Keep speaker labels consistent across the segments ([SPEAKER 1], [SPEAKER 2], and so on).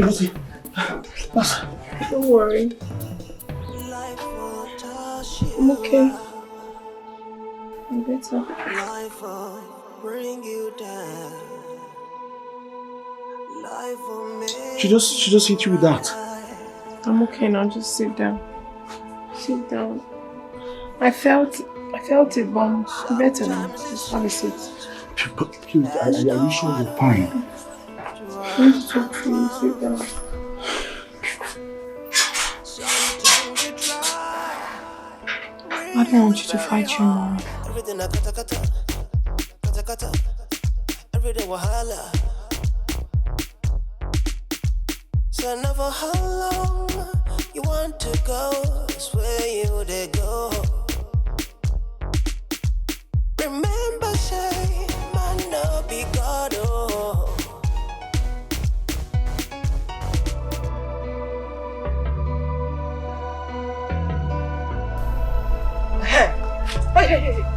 [SPEAKER 1] Rosie. What's?
[SPEAKER 2] Don't worry. I'm okay. I'm better.
[SPEAKER 3] Life will bring you down. Life will make
[SPEAKER 1] She just hit you with that.
[SPEAKER 2] I'm okay now. Just sit down. Sit down. I felt it, but I'm better now. Just have a seat.
[SPEAKER 1] But please, are you sure you're fine?
[SPEAKER 2] I want to talk to you. Sit down. I don't want you to fight your mom.
[SPEAKER 3] everything. Everything wahala. So never how long you want to go. It's where you they go. Remember, say, man, no be God. Oh.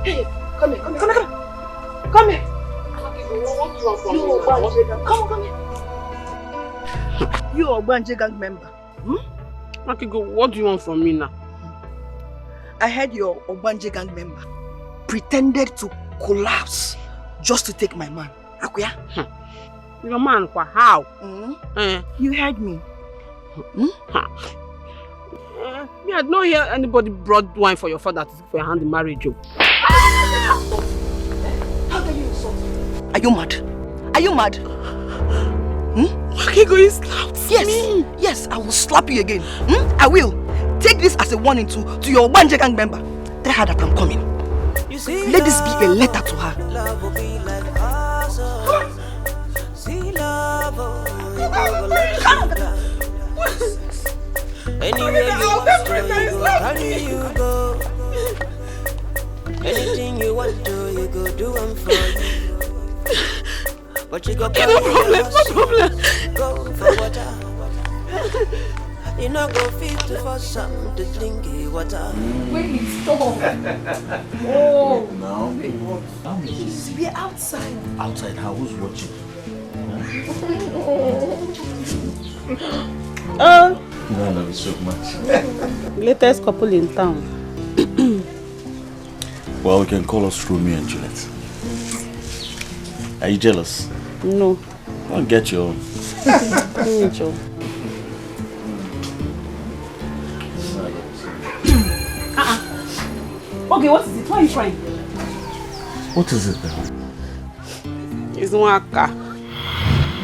[SPEAKER 4] Hey, come here. Come here. Come here. You are Ogbanje gang member.
[SPEAKER 5] Akigo, what do you want from me now?
[SPEAKER 4] I heard your Ogbanje gang member pretended to collapse just to take my man. Akuya?
[SPEAKER 5] Your man, how?
[SPEAKER 4] You heard me.
[SPEAKER 5] Me, I don't hear anybody brought wine for your father to take for your hand in marriage.
[SPEAKER 4] How can you insult me? Are you mad? Are you mad?
[SPEAKER 5] Akigo, you slapped me.
[SPEAKER 4] Yes, I will slap you again. I will. Take this as a warning to your Ogbanje gang member. Tell her that I'm coming. Let this be a letter to her.
[SPEAKER 3] Love will be like awesome. See love, anywhere you want to go, carry you go. Anything you want to, you go do them for you. But you go
[SPEAKER 5] no problem.
[SPEAKER 3] Go for water. You know go fit for some to drink water.
[SPEAKER 2] Wait, stop. Oh.
[SPEAKER 1] No.
[SPEAKER 2] We're outside.
[SPEAKER 1] Outside, how? Who's watching?
[SPEAKER 5] Oh.
[SPEAKER 1] I love you so much.
[SPEAKER 5] Latest couple in town.
[SPEAKER 1] Well, we can call us Romeo and Juliet. Are you jealous?
[SPEAKER 5] No.
[SPEAKER 1] I'll get your own.
[SPEAKER 5] Okay, what is it? Why are you crying?
[SPEAKER 1] What is it then?
[SPEAKER 5] It's Waka.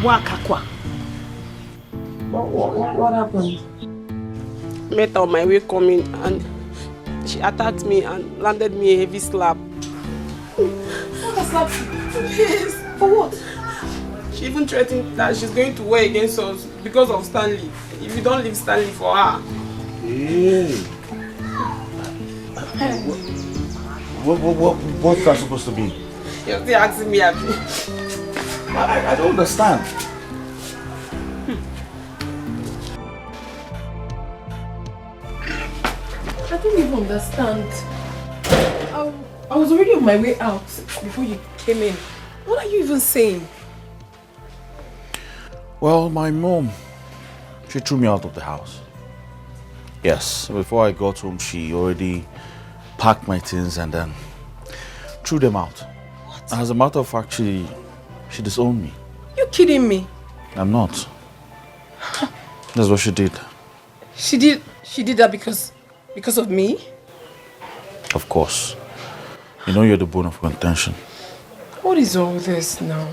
[SPEAKER 4] Waka kwa.
[SPEAKER 2] What happened?
[SPEAKER 5] Met her on my way coming and she attacked me and landed me a heavy slap.
[SPEAKER 2] What has happened? Yes. For what?
[SPEAKER 5] She even threatened that she's going to war against us because of Stanley. If you don't leave Stanley for her.
[SPEAKER 1] Hey. What's that supposed to be?
[SPEAKER 5] You're still asking me, Abby.
[SPEAKER 1] I don't understand.
[SPEAKER 2] I don't even understand. I was already on my way out before you came in. What are you even saying?
[SPEAKER 1] Well, my mom, she threw me out of the house. Yes, before I got home, she already packed my things and then threw them out. What? As a matter of fact, she disowned me.
[SPEAKER 2] You kidding me?
[SPEAKER 1] I'm not. That's what she did.
[SPEAKER 2] She did that because of me?
[SPEAKER 1] Of course. You know you're the bone of contention.
[SPEAKER 2] What is all this now?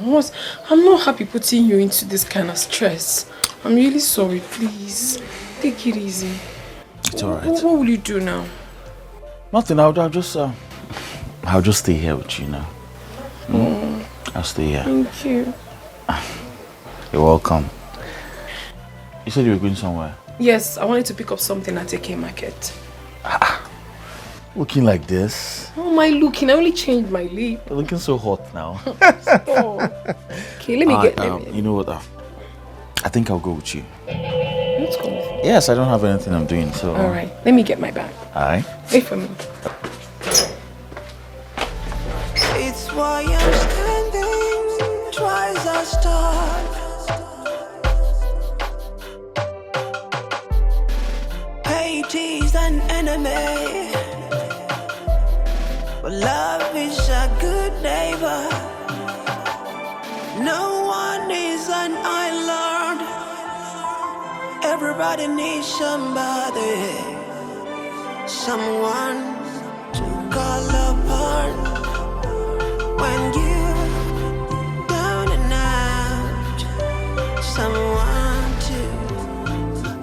[SPEAKER 2] I'm not happy putting you into this kind of stress. I'm really sorry, please. Take it easy.
[SPEAKER 1] It's alright.
[SPEAKER 2] What will you do now?
[SPEAKER 1] Nothing, I'll just stay here with you now. I'll stay here.
[SPEAKER 2] Thank you.
[SPEAKER 1] You're welcome. You said you were going somewhere?
[SPEAKER 2] Yes, I wanted to pick up something at AK Market.
[SPEAKER 1] Looking like this?
[SPEAKER 2] How am I looking? I only changed my lip.
[SPEAKER 1] You're looking so hot now.
[SPEAKER 2] Oh. Okay, let me get them.
[SPEAKER 1] You know what? I think I'll go with you.
[SPEAKER 2] Let's go.
[SPEAKER 1] Yes, I don't have anything I'm doing, so...
[SPEAKER 2] Alright, let me get my bag.
[SPEAKER 1] Alright.
[SPEAKER 2] Wait for me.
[SPEAKER 3] It's why I'm standing twice as tall. is an enemy, but love is a good neighbor. No one is an island. Everybody needs somebody, someone to call upon when you're down and out. Someone to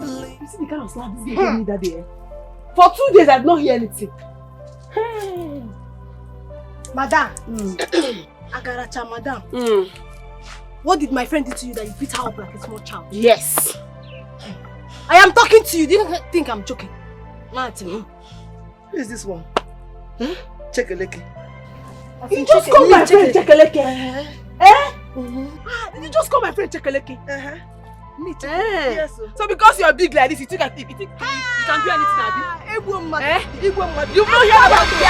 [SPEAKER 3] leave.
[SPEAKER 6] You see the kind of slap this guy gave me that day? For 2 days, I did not hear anything.
[SPEAKER 7] Madam, Agaracha, madam. What did my friend do to you that you beat her up like a small child?
[SPEAKER 6] Yes.
[SPEAKER 7] I am talking to you. Do you think I'm joking? Martin.
[SPEAKER 4] Who is this one? Check a lecky.
[SPEAKER 6] You just call my friend Chekeleke. Eh? Ah, did you just call my friend Chekeleke? Me too.
[SPEAKER 4] Yes, sir.
[SPEAKER 6] So because you're big like this, you think you can do anything, Abi? You've not heard about it.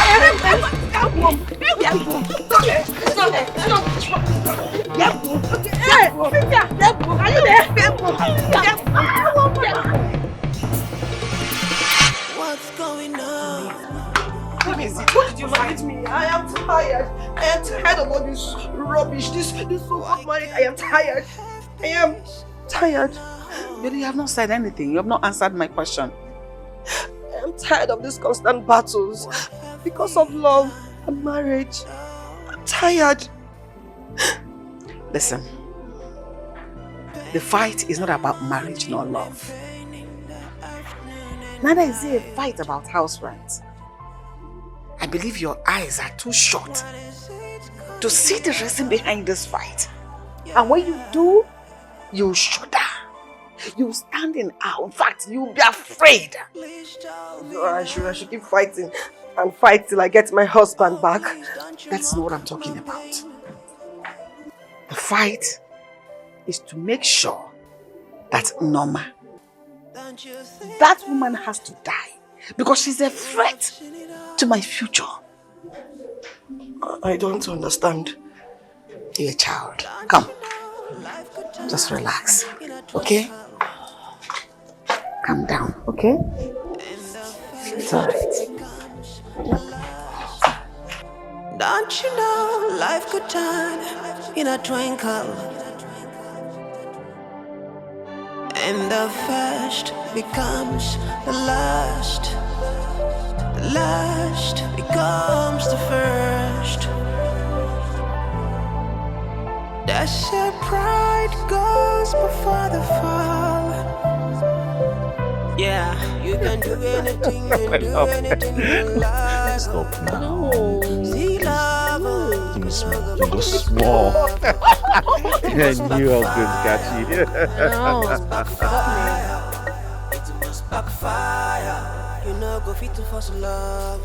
[SPEAKER 6] Are you there?
[SPEAKER 3] What's going on?
[SPEAKER 4] What is it? What did you find me? I am tired. I am tired of all this rubbish. This so-called marriage. I am tired. I am tired.
[SPEAKER 8] But you have not said anything. You have not answered my question.
[SPEAKER 4] I am tired of these constant battles because of love and marriage. I'm tired.
[SPEAKER 8] Listen. The fight is not about marriage nor love. Neither is it a fight about house rent. I believe your eyes are too short to see the reason behind this fight. And when you do, you shudder. You stand in awe. In fact, you'll be afraid.
[SPEAKER 4] I should keep fighting and fight till I get my husband back.
[SPEAKER 8] That's not what I'm talking about. The fight is to make sure that Norma, that woman has to die because she's a threat to my future.
[SPEAKER 4] I don't understand.
[SPEAKER 8] You're a child. Come. Just relax. Okay? Calm down. Okay? It's alright.
[SPEAKER 3] Don't you know life could turn in a twinkle, and the first becomes the last. The last becomes the first. That's where pride goes before the fall. Yeah, you can do anything and do anything you like.
[SPEAKER 1] Stop now.
[SPEAKER 3] See love,
[SPEAKER 1] Give me small. Give me small. I knew I was going to catch you.
[SPEAKER 3] it must backfire. You know, go fit to force love.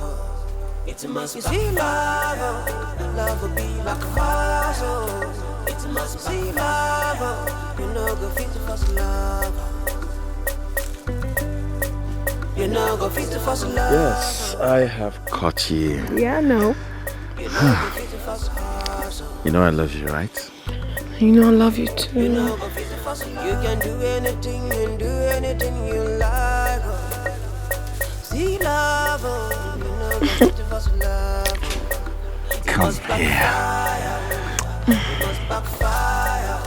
[SPEAKER 3] It must be see love. Love will be like fire. It must be love. You know, go fit to force love. You know, go fit to force love.
[SPEAKER 1] Yes, I have caught you.
[SPEAKER 2] Yeah, I know.
[SPEAKER 1] You know I love you, right?
[SPEAKER 2] You know I love you too.
[SPEAKER 3] You know, go fit to force love. You can do anything and do anything you like. See love. You know, go fit to force love.
[SPEAKER 1] Come here.
[SPEAKER 3] It must backfire.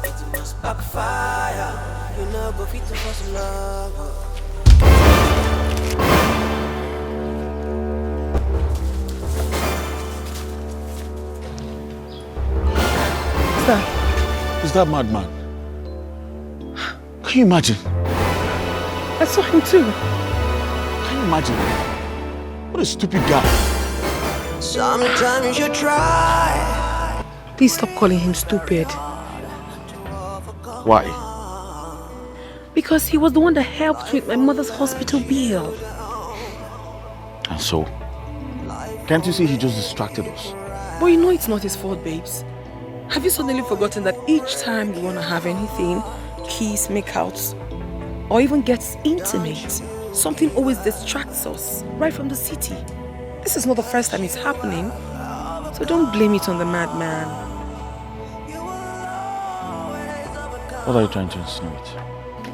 [SPEAKER 3] It must backfire. You know, go fit to force love.
[SPEAKER 1] Is that madman? Can you imagine?
[SPEAKER 2] I saw him too.
[SPEAKER 1] Can you imagine? What a stupid guy.
[SPEAKER 3] Sometimes you try.
[SPEAKER 2] Please stop calling him stupid.
[SPEAKER 1] Why?
[SPEAKER 2] Because he was the one that helped with my mother's hospital bill.
[SPEAKER 1] And so? Can't you see he just distracted us?
[SPEAKER 2] But you know it's not his fault, babes. Have you suddenly forgotten that each time you want to have anything, kiss, make outs, or even get intimate, something always distracts us right from the city? This is not the first time it's happening, so don't blame it on the madman.
[SPEAKER 1] What are you trying to insinuate?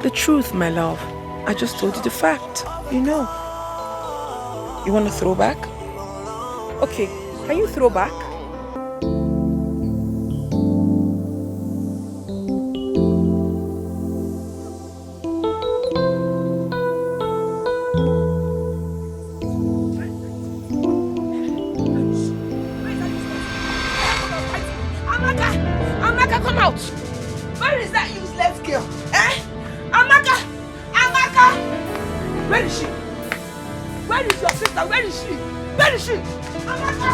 [SPEAKER 2] The truth, my love. I just told you the fact. You know, you want to throw back? Okay, can you throw back?
[SPEAKER 4] Amaka, come out! Where is that useless girl? Eh? Amaka! Amaka! Where is she? Where is your sister? Where is she? Where is she? Amaka!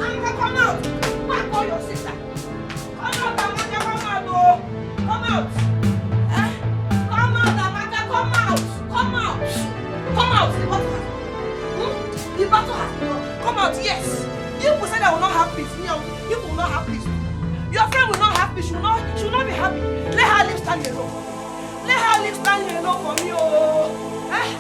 [SPEAKER 4] Amaka, come out! Go and call your sister. Come out, Amaka, come out, oh! Come out! Eh? Come out, Amaka, come out! Come out! Come out! The battle has The battle has begun. Come out, yes! You will say that will not have peace. You will not have peace. Your friend will not have peace. She will not be happy. Let her live standing alone. Let her live standing alone for me, oh! Eh?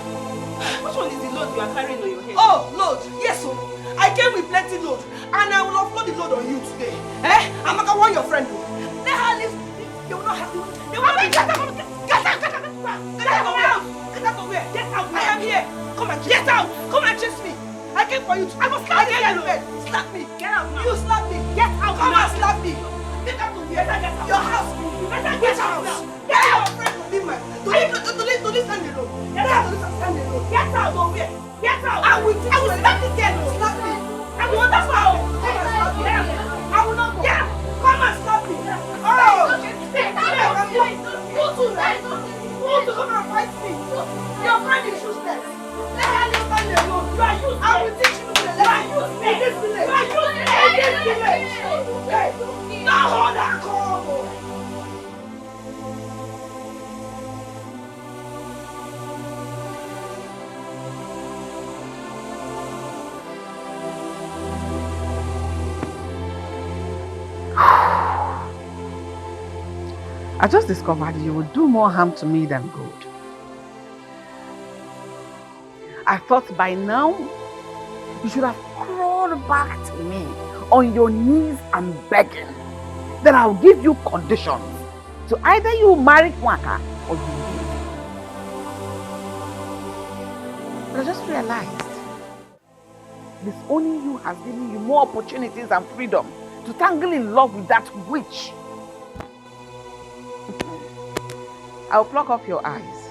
[SPEAKER 5] Which one is the load you are carrying on your head?
[SPEAKER 4] Oh, load. Yes, oh. I came with plenty load. And I will offload the load on you today. Eh? Amaka, want your friend, oh. Let her live. You will not have you. You will not get out. Get out. Get out. Get out of where? Get out of where? Get out. I am here. Come and get out. Come and chase me. I came for you to. I must slap you. Slap me. Get out now. You slap me. Get out. Come and slap me. Get out of here. Get out. Your house. Get out. Get out. Your friend will leave my. To leave stand alone. Get out. Stand alone. Get out of here. Get out. I will slap the girl. Slap me. I will not go. Come and slap me. I will not go. Yeah. Come and slap me. Oh. You to come and fight me. Your friend is useless. Let her live stand alone. You are useless. I will teach you the lesson. You are useless. You are useless. You are useless. Now hold that call.
[SPEAKER 8] I just discovered you would do more harm to me than good. I thought by now you should have crawled back to me on your knees and begging. Then I'll give you conditions. So either you marry Nwaka or you leave. But I just realized this owning you has given you more opportunities and freedom to tangle in love with that witch. I'll pluck off your eyes.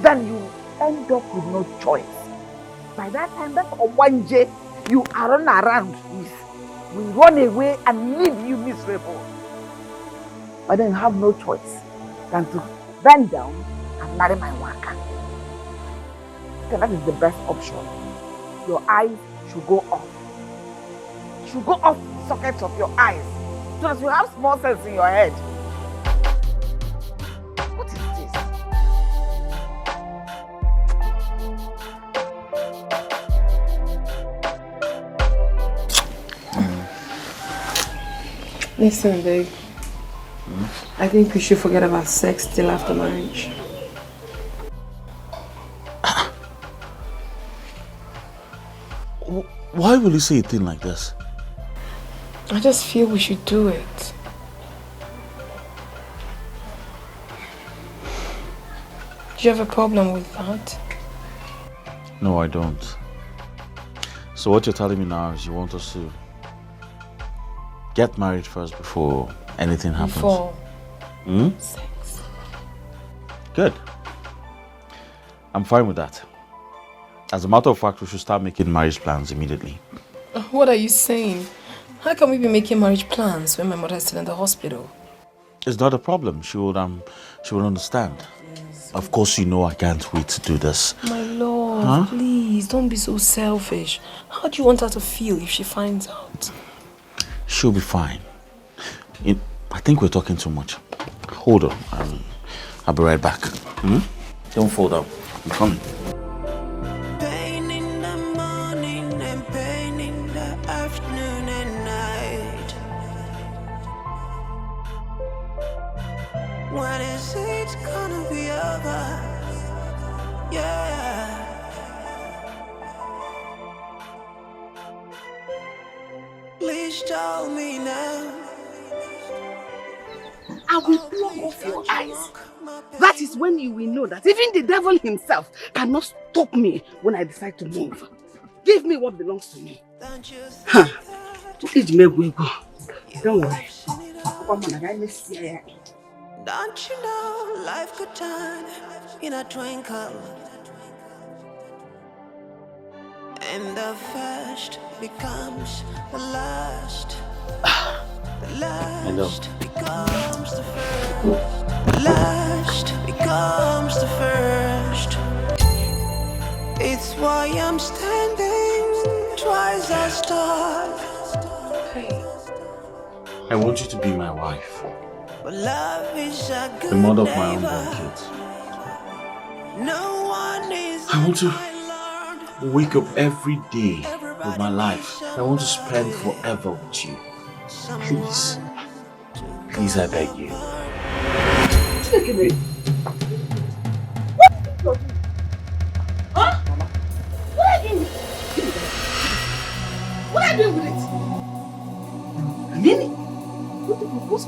[SPEAKER 8] Then you end up with no choice. By that time, that Obanje you are run around with will run away and leave you miserable. But then you have no choice than to bend down and marry my Nwaka. Okay, that is the best option. Your eyes should go off. Should go off the sockets of your eyes so that you have small sense in your head. What is this?
[SPEAKER 5] Listen, babe. I think we should forget about sex till after marriage.
[SPEAKER 1] Why will you say a thing like this?
[SPEAKER 5] I just feel we should do it. Do you have a problem with that?
[SPEAKER 1] No, I don't. So what you're telling me now is you want us to get married first before anything happens?
[SPEAKER 5] Before
[SPEAKER 1] sex. Good. I'm fine with that. As a matter of fact, we should start making marriage plans immediately.
[SPEAKER 5] What are you saying? How can we be making marriage plans when my mother is still in the hospital?
[SPEAKER 1] It's not a problem. She will understand. Of course, you know I can't wait to do this.
[SPEAKER 5] My love, please don't be so selfish. How do you want her to feel if she finds out?
[SPEAKER 1] She'll be fine. I think we're talking too much. Hold on. I'll be right back. Don't fall down. I'm coming.
[SPEAKER 3] Pain in the morning and pain in the afternoon and night. When is it gonna be over? Yeah. Please tell me now.
[SPEAKER 8] I will block off your eyes
[SPEAKER 6] That is when you will know that even the devil himself cannot stop me when I decide to move. Give me what belongs to me. Huh. Don't worry.
[SPEAKER 3] Don't you know life could turn in a twinkle, and the first becomes the last. The last becomes the first. The last becomes the first. It's why I'm standing twice as tall.
[SPEAKER 1] I want you to be my wife.
[SPEAKER 3] But love is a good
[SPEAKER 1] The mother of my
[SPEAKER 3] neighbor.
[SPEAKER 1] unborn kids.
[SPEAKER 3] No one is
[SPEAKER 1] I want to
[SPEAKER 3] my Lord.
[SPEAKER 1] wake up every day with my life. I want to spend forever with you. Please. Please, I beg you.
[SPEAKER 6] Huh? What are you doing? What are you doing with it? Really? What did you propose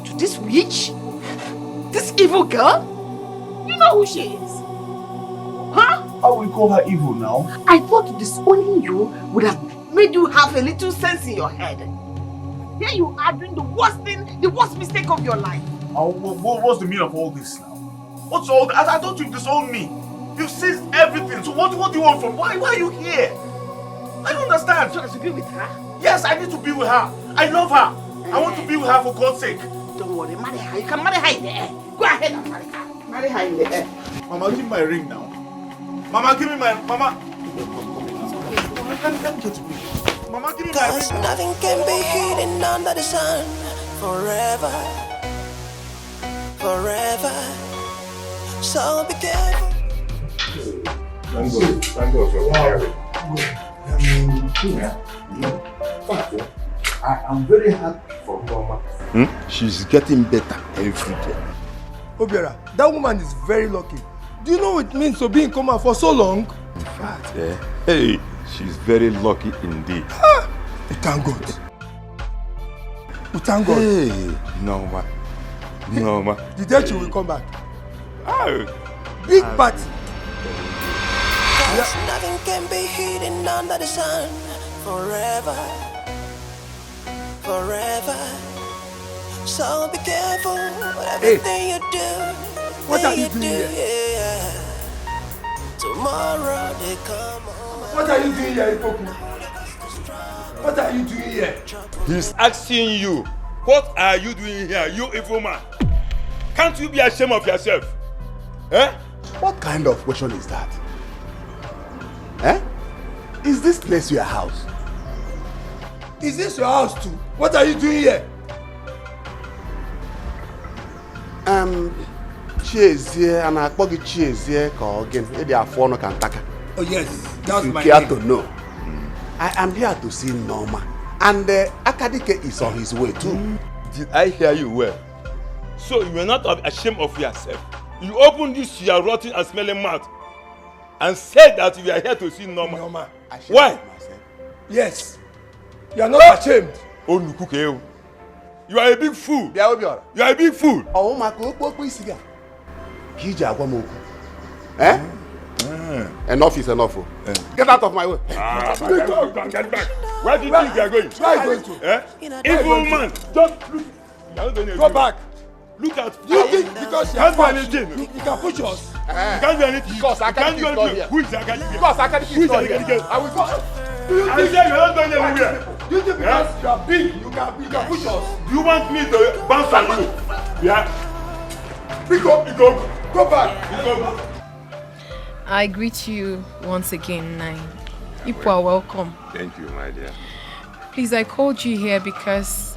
[SPEAKER 6] to this witch? This evil girl? You know who she is? Huh?
[SPEAKER 1] How will we call her evil now?
[SPEAKER 6] I thought disowning you would have made you have a little sense in your head. Here you are doing the worst thing, the worst mistake of your life.
[SPEAKER 1] What's the meaning of all this now? What's all that? I thought you disowned me. You've seized everything. So what do you want from? Why are you here? I don't understand.
[SPEAKER 6] So I should be with her?
[SPEAKER 1] Yes, I need to be with her. I love her. I want to be with her for God's sake.
[SPEAKER 6] Don't worry, marry her. You can marry her in the air. Go ahead and marry her. Marry her in the air.
[SPEAKER 1] Mama, give me my ring now. Mama, give me my... Mama... Let me get to me. Mama, give me my ring.
[SPEAKER 3] 'Cause nothing can be hidden under the sun forever. Forever. So be careful.
[SPEAKER 9] Thank God for marriage. I am very happy for Mama. She's getting better every day.
[SPEAKER 10] Obiora, that woman is very lucky. Do you know what it means to be in coma for so long?
[SPEAKER 9] In fact, hey, she's very lucky indeed.
[SPEAKER 10] We thank God. We thank God.
[SPEAKER 9] Hey, no, ma.
[SPEAKER 10] The day she will come back.
[SPEAKER 9] Oh.
[SPEAKER 10] Big party.
[SPEAKER 3] 'Cause nothing can be hidden under the sun forever. Forever. So be careful with everything you do.
[SPEAKER 10] What are you doing here?
[SPEAKER 3] Yeah. Tomorrow they come home.
[SPEAKER 10] What are you doing here, Ipoku? What are you doing here?
[SPEAKER 9] He's asking you, what are you doing here, you evil man? Can't you be ashamed of yourself? Eh?
[SPEAKER 11] What kind of question is that? Eh? Is this place your house?
[SPEAKER 10] Is this your house too? What are you doing here?
[SPEAKER 11] Chiezie, and I call you Chiezie, again. Maybe I phone can taka.
[SPEAKER 10] Oh yes, that's
[SPEAKER 11] you
[SPEAKER 10] my
[SPEAKER 11] care
[SPEAKER 10] name.
[SPEAKER 11] to know. I am here to see Norma, and Akadike is on his way too.
[SPEAKER 9] Did I hear you well? So you are not ashamed of yourself. You opened this your rotten and smelling mouth and said that you are here to see Norma. Why?
[SPEAKER 10] Yes. You are not ashamed.
[SPEAKER 9] Oh, you are a big fool. You are a big fool.
[SPEAKER 11] Oh, my God, eh? Enough is enough. Get out of my way.
[SPEAKER 9] Get back. Where do you think you are going?
[SPEAKER 10] Where are you going to?
[SPEAKER 9] Eh? Evil man. Just look. You are going
[SPEAKER 10] Go back.
[SPEAKER 9] Look at.
[SPEAKER 10] Do you think because you
[SPEAKER 9] can't do
[SPEAKER 10] are
[SPEAKER 9] anything?
[SPEAKER 10] You can push us?
[SPEAKER 9] You can't do anything.
[SPEAKER 11] Because Akadike is not here.
[SPEAKER 9] Who is Akadike?
[SPEAKER 11] Because Akadike is not here.
[SPEAKER 10] I will go.
[SPEAKER 9] Do you think you are not going anywhere?
[SPEAKER 10] Do you think because you are big, you can push us?
[SPEAKER 9] Do you want me to bounce on you? Yeah.
[SPEAKER 10] Pick up. Go back.
[SPEAKER 2] I greet you once again, Nai. You are welcome.
[SPEAKER 9] Thank you, my dear.
[SPEAKER 2] Please, I called you here because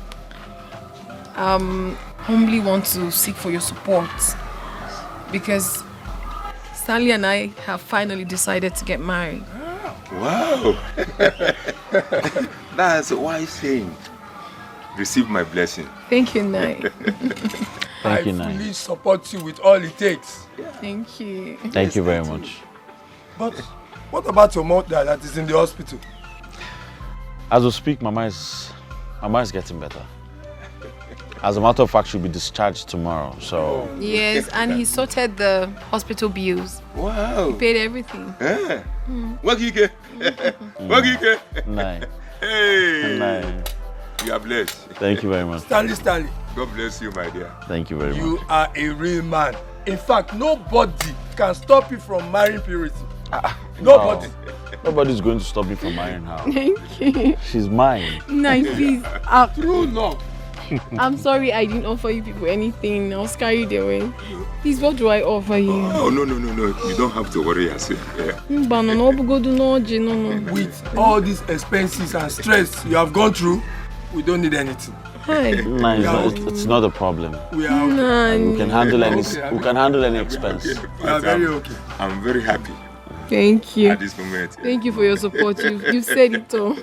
[SPEAKER 2] humbly want to seek for your support. Because Stanley and I have finally decided to get married.
[SPEAKER 9] Wow. That's a wise saying. Receive my blessing.
[SPEAKER 2] Thank you, Nai.
[SPEAKER 10] I fully support you with all it takes.
[SPEAKER 2] Thank you.
[SPEAKER 1] Thank you very much.
[SPEAKER 10] But what about your mother that is in the hospital?
[SPEAKER 1] As we speak, Mama is getting better. As a matter of fact, she'll be discharged tomorrow, so...
[SPEAKER 5] Yes, and he sorted the hospital bills.
[SPEAKER 9] Wow.
[SPEAKER 5] He paid everything.
[SPEAKER 9] Yeah. What do you get? What do you get?
[SPEAKER 1] Nice.
[SPEAKER 9] Hey.
[SPEAKER 1] Nice.
[SPEAKER 9] You are blessed.
[SPEAKER 1] Thank you very much.
[SPEAKER 10] Stanley.
[SPEAKER 9] God bless you, my dear.
[SPEAKER 1] Thank you very
[SPEAKER 10] You
[SPEAKER 1] much.
[SPEAKER 10] are a real man. In fact, nobody can stop you from marrying Purity. Nobody.
[SPEAKER 1] Wow. Nobody's going to stop me from marrying her.
[SPEAKER 5] Thank you.
[SPEAKER 1] She's mine.
[SPEAKER 5] Nice, please.
[SPEAKER 10] True love.
[SPEAKER 5] I'm sorry I didn't offer you people anything. I was carried away. Please, what do I offer you?
[SPEAKER 9] Oh, no. You don't have to worry yourself. Yeah.
[SPEAKER 5] No.
[SPEAKER 10] With all these expenses and stress you have gone through, we don't need anything.
[SPEAKER 5] Hi.
[SPEAKER 1] Nice. It's not a problem.
[SPEAKER 10] We are okay.
[SPEAKER 1] We can handle any. We can handle any expense.
[SPEAKER 10] We are very okay.
[SPEAKER 9] I'm very happy.
[SPEAKER 5] Thank you.
[SPEAKER 9] At this moment.
[SPEAKER 5] Thank you for your support. You said it all.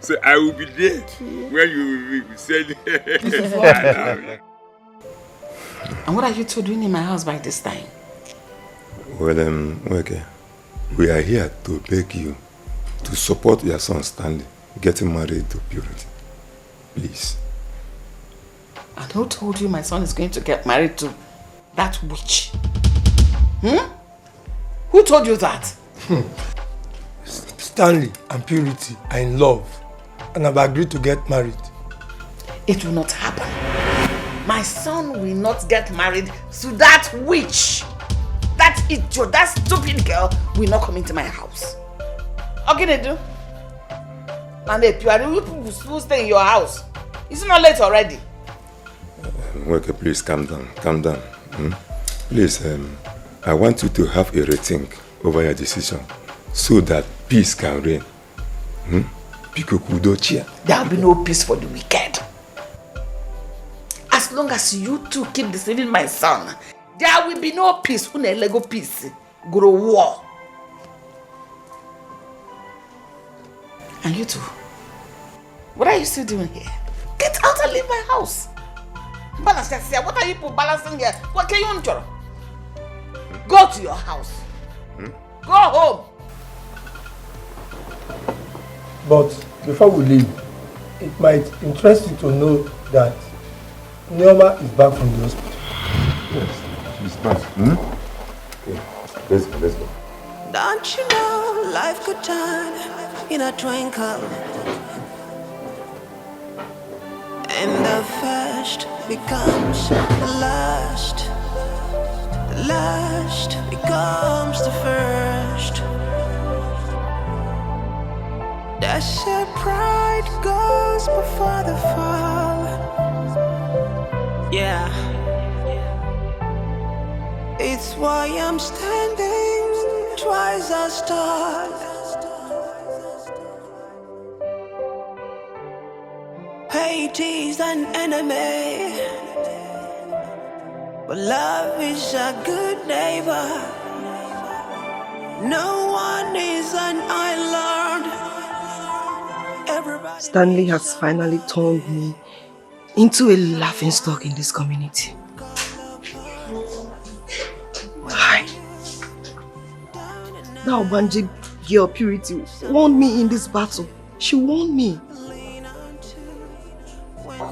[SPEAKER 9] So I will be there when you will be saying.
[SPEAKER 8] And what are you two doing in my house by this time?
[SPEAKER 12] Well, okay. We are here to beg you to support your son Stanley getting married to Purity. Please.
[SPEAKER 8] And who told you my son is going to get married to that witch? Who told you that?
[SPEAKER 10] Stanley and Purity are in love and have agreed to get married.
[SPEAKER 8] It will not happen. My son will not get married to that witch. That idiot, that stupid girl will not come into my house. What can I do? And if you are who stay in your house, it's not late already.
[SPEAKER 12] Okay, please calm down. Please, I want you to have a rethink over your decision so that peace can reign. There
[SPEAKER 8] will be no peace for the wicked. As long as you two keep deceiving my son, there will be no peace. Lego peace. Grow war. And you two, what are you still doing here? Get out and leave my house. Balance, what are you balancing here? What can you do? Go to your house. Go home.
[SPEAKER 10] But before we leave, it might interest you to know that Neoma is back from the hospital.
[SPEAKER 12] Yes, she's back. Okay, let's go.
[SPEAKER 3] Don't you know life could turn in a twinkle, and the first becomes the last. The last becomes the first. That said, pride goes before the fall. Yeah. It's why I'm standing twice as tall. Hate is an enemy, but love is a good neighbor. No one is an island. Everybody.
[SPEAKER 4] Stanley has finally turned me into a laughingstock in this community. Hi. Now Banji girl Purity won me in this battle. She won me.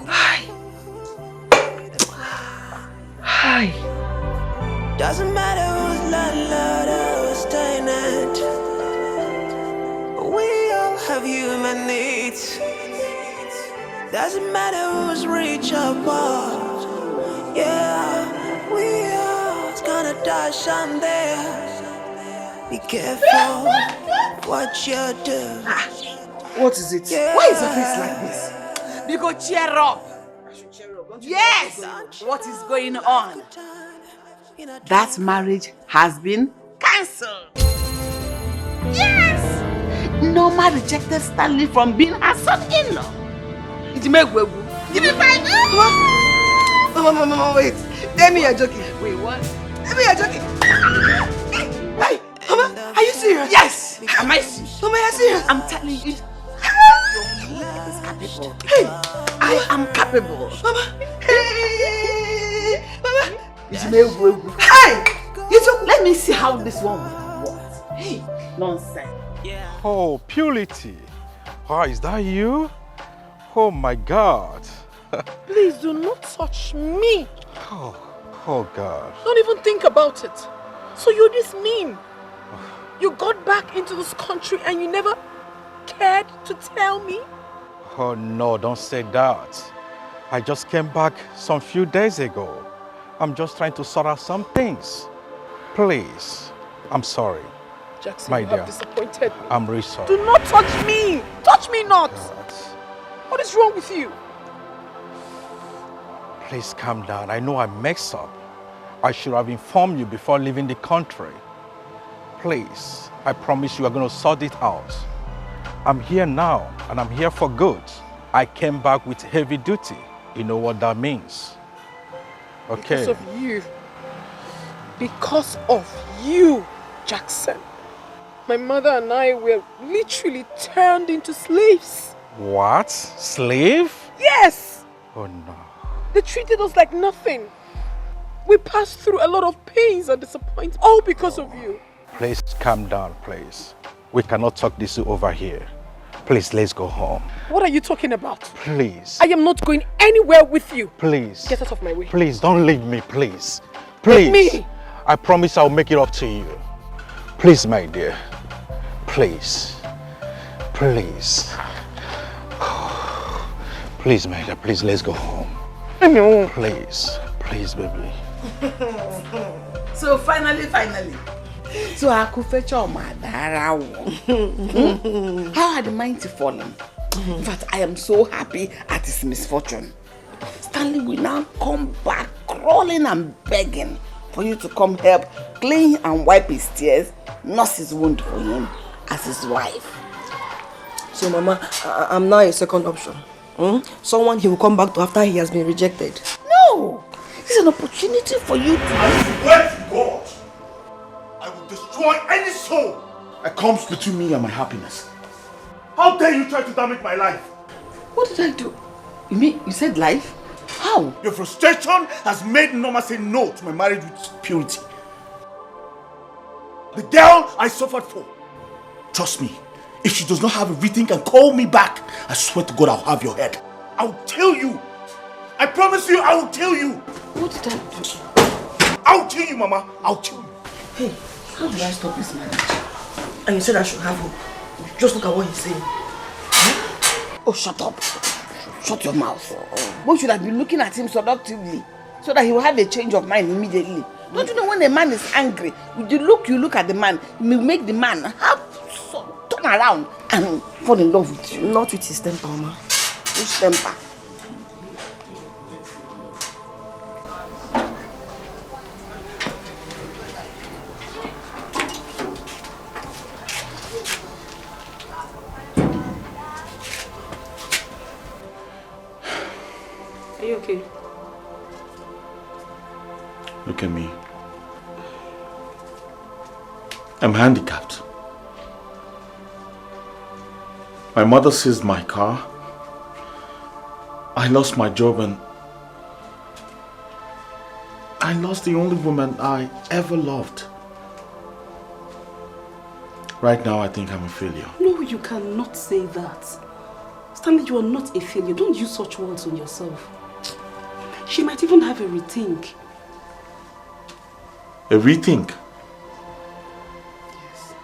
[SPEAKER 4] Hi. Hi.
[SPEAKER 3] Doesn't matter who's landlord or who's tenant. We all have human needs. Doesn't matter who's rich or poor. Yeah, we all gonna die someday. Be careful what you do.
[SPEAKER 8] What is it?
[SPEAKER 3] Yeah.
[SPEAKER 8] Why is your face like this? Because cheer up. Yes! What is going on? That marriage has been cancelled. Yes! Norma rejected Stanley from being her son-in-law. Give me 5.
[SPEAKER 4] Mama, wait. Tell me you're joking.
[SPEAKER 8] Wait, what?
[SPEAKER 4] Tell me you're joking. Hey, Mama, are you serious?
[SPEAKER 8] Yes! Am I serious?
[SPEAKER 4] Mama, you're serious?
[SPEAKER 8] I'm telling you. Capable.
[SPEAKER 4] Hey,
[SPEAKER 8] I am capable.
[SPEAKER 4] Mama. Hey, Mama.
[SPEAKER 8] Hey! Let me see how this one works. Hey, nonsense.
[SPEAKER 13] Oh, Purity. Ah, is that you? Oh my God.
[SPEAKER 2] Please do not touch me.
[SPEAKER 13] Oh God.
[SPEAKER 2] Don't even think about it. So you're this mean. You got back into this country and you never cared to tell me?
[SPEAKER 13] Oh no, don't say that. I just came back some few days ago. I'm just trying to sort out some things. Please, I'm sorry.
[SPEAKER 2] Jackson,
[SPEAKER 13] My
[SPEAKER 2] you
[SPEAKER 13] dear,
[SPEAKER 2] have disappointed me.
[SPEAKER 13] I'm really sorry.
[SPEAKER 2] Do not touch me! Touch me not! What is wrong with you?
[SPEAKER 13] Please calm down. I know I messed up. I should have informed you before leaving the country. Please, I promise you are going to sort it out. I'm here now, and I'm here for good. I came back with heavy duty. You know what that means. Okay.
[SPEAKER 2] Because of you. Because of you, Jackson. My mother and I were literally turned into slaves.
[SPEAKER 13] What? Slave?
[SPEAKER 2] Yes!
[SPEAKER 13] Oh no.
[SPEAKER 2] They treated us like nothing. We passed through a lot of pains and disappointment, all because of you.
[SPEAKER 13] Please calm down, please. We cannot talk this over here. Please, let's go home.
[SPEAKER 2] What are you talking about?
[SPEAKER 13] Please.
[SPEAKER 2] I am not going anywhere with you.
[SPEAKER 13] Please.
[SPEAKER 2] Get out of my way.
[SPEAKER 13] Please, don't leave me, please. Please.
[SPEAKER 2] Leave me.
[SPEAKER 13] I promise I'll make it up to you. Please, my dear. Please. Please. Please, my dear, please, let's go home. Please. Please, baby.
[SPEAKER 8] So finally. So I could fetch all my How had the mighty fallen? In fact, I am so happy at his misfortune. Stanley will now come back crawling and begging for you to come help clean and wipe his tears, nurse his wound for him as his wife.
[SPEAKER 4] So Mama, I'm now a second option. Someone he will come back to after he has been rejected.
[SPEAKER 8] No! This is an opportunity for you to...
[SPEAKER 11] I swear to God, I will destroy any soul that comes between me and my happiness. How dare you try to damage my life?
[SPEAKER 8] What did I do? You mean, you said life? How?
[SPEAKER 11] Your frustration has made Norma say no to my marriage with purity. The girl I suffered for. Trust me, if she does not have a rethink and call me back, I swear to God I'll have your head. I'll tell you. I promise you I will tell you.
[SPEAKER 8] What did I do?
[SPEAKER 11] I'll tell you, Mama. I'll tell you.
[SPEAKER 4] Hey, how do I stop this marriage? And you said I should have hope. Just look at what he's saying.
[SPEAKER 8] Oh, shut up. Shut your mouth. We should have been looking at him seductively so that he will have a change of mind immediately. Don't you know when a man is angry, you look at the man, you make the man turn around and fall in love with you.
[SPEAKER 4] Not with his temper, Mama.
[SPEAKER 8] Which temper?
[SPEAKER 2] Are you okay?
[SPEAKER 1] Look at me. I'm handicapped. My mother seized my car. I lost my job and I lost the only woman I ever loved. Right now, I think I'm a failure.
[SPEAKER 14] No, you cannot say that. Stanley, you are not a failure. Don't use such words on yourself. She might even have a rethink.
[SPEAKER 1] A rethink?
[SPEAKER 14] Yes.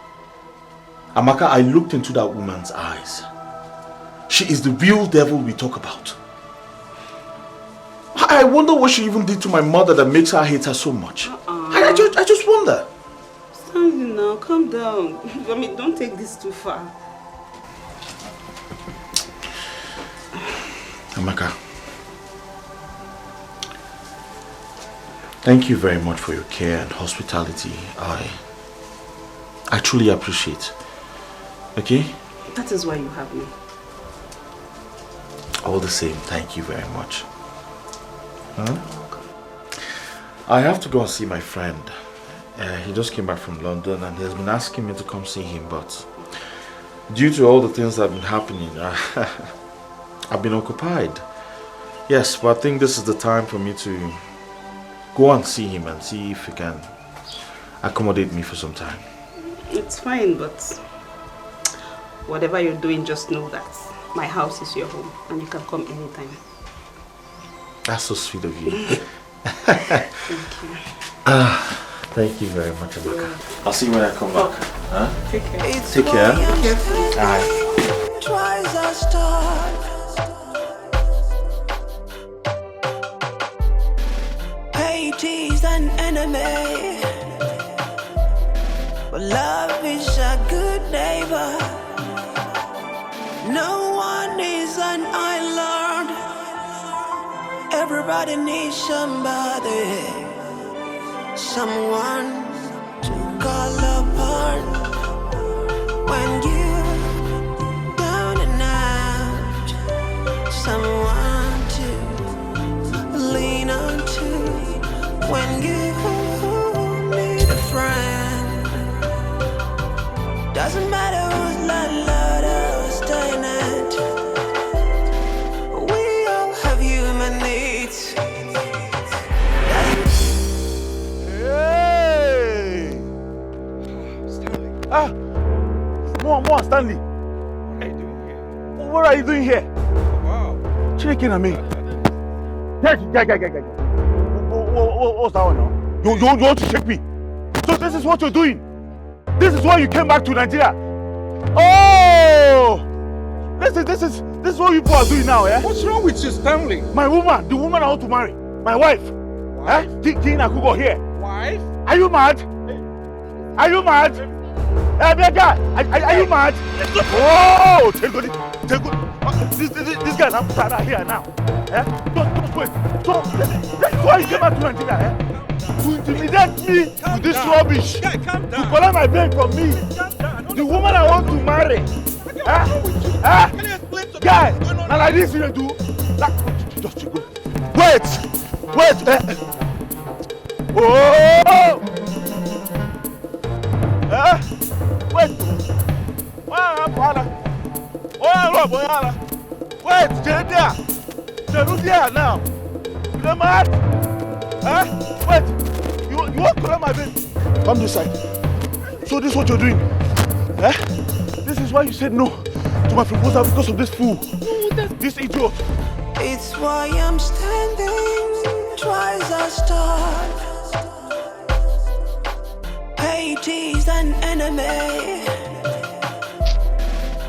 [SPEAKER 1] Amaka, I looked into that woman's eyes. She is the real devil we talk about. I wonder what she even did to my mother that makes her hate her so much. I just wonder.
[SPEAKER 14] Stanley, now, calm down. I mean, don't take this too far.
[SPEAKER 1] Amaka, thank you very much for your care and hospitality. I truly appreciate. Okay?
[SPEAKER 14] That is why you have me.
[SPEAKER 1] All the same, thank you very much. Huh? I have to go and see my friend. He just came back from London and he has been asking me to come see him, but due to all the things that have been happening, I've been occupied. Yes, but I think this is the time for me to go and see him and see if he can accommodate me for some time.
[SPEAKER 14] It's fine, but whatever you're doing, just know that my house is your home and you can come anytime.
[SPEAKER 1] That's so sweet of you.
[SPEAKER 14] Thank you.
[SPEAKER 1] Thank you very much, Amaka. I'll see you when I come back. Huh?
[SPEAKER 14] Take care.
[SPEAKER 1] Take care. Alright.
[SPEAKER 3] Tries our start. Hate is an enemy, but love is a good neighbor. No one is an island. Everybody needs somebody, someone to call upon when you're down and out, someone to lean on to when you need a friend. Doesn't matter who's landlord or who's tenant, we all have human needs.
[SPEAKER 11] More, Stanley. What are you doing here? Wow. Checking at me. Guy. What's that one now? You want to shake me? So this is what you're doing? This is why you came back to Nigeria? Oh! This is what you people are doing now, eh?
[SPEAKER 13] What's wrong with you, Stanley?
[SPEAKER 11] My woman, the woman I want to marry. My wife. Eh? Tina Kugo here.
[SPEAKER 13] Wife?
[SPEAKER 11] Are you mad? Are you mad? Hey, guy, are you mad? Oh, take good. This guy is out here now. Eh? Don't wait. So, that's why you came back to Nigeria, eh? To intimidate me with this rubbish. Guy, calm down. To collect my bank from me. The woman I want to marry. Guy, now like this you do. Just go. Wait. Oh! Wait! Wait, stay there! Stay there now! You're mad! Wait! You won't collect my baby! Come this side. So this is what you're doing? This is why you said no to my proposal because of this fool! This idiot!
[SPEAKER 3] It's why I'm standing, twice I start. Hate is an enemy,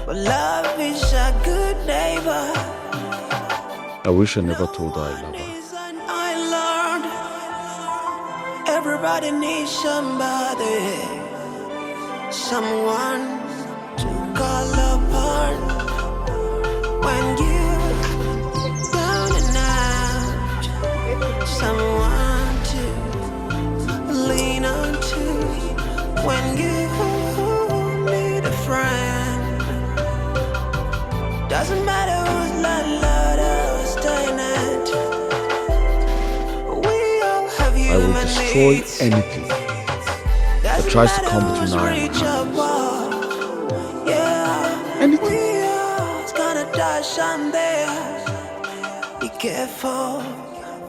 [SPEAKER 3] but love is a good neighbor.
[SPEAKER 1] I wish I never told her I love her.
[SPEAKER 3] I learned everybody needs somebody, someone to call upon when you're down and out, someone to lean on to when you need a friend. Doesn't matter who's landlord or who's tenant, we all have human needs.
[SPEAKER 1] I will destroy anything that tries to come between our hands. Anything.
[SPEAKER 3] We all gonna die someday. Be careful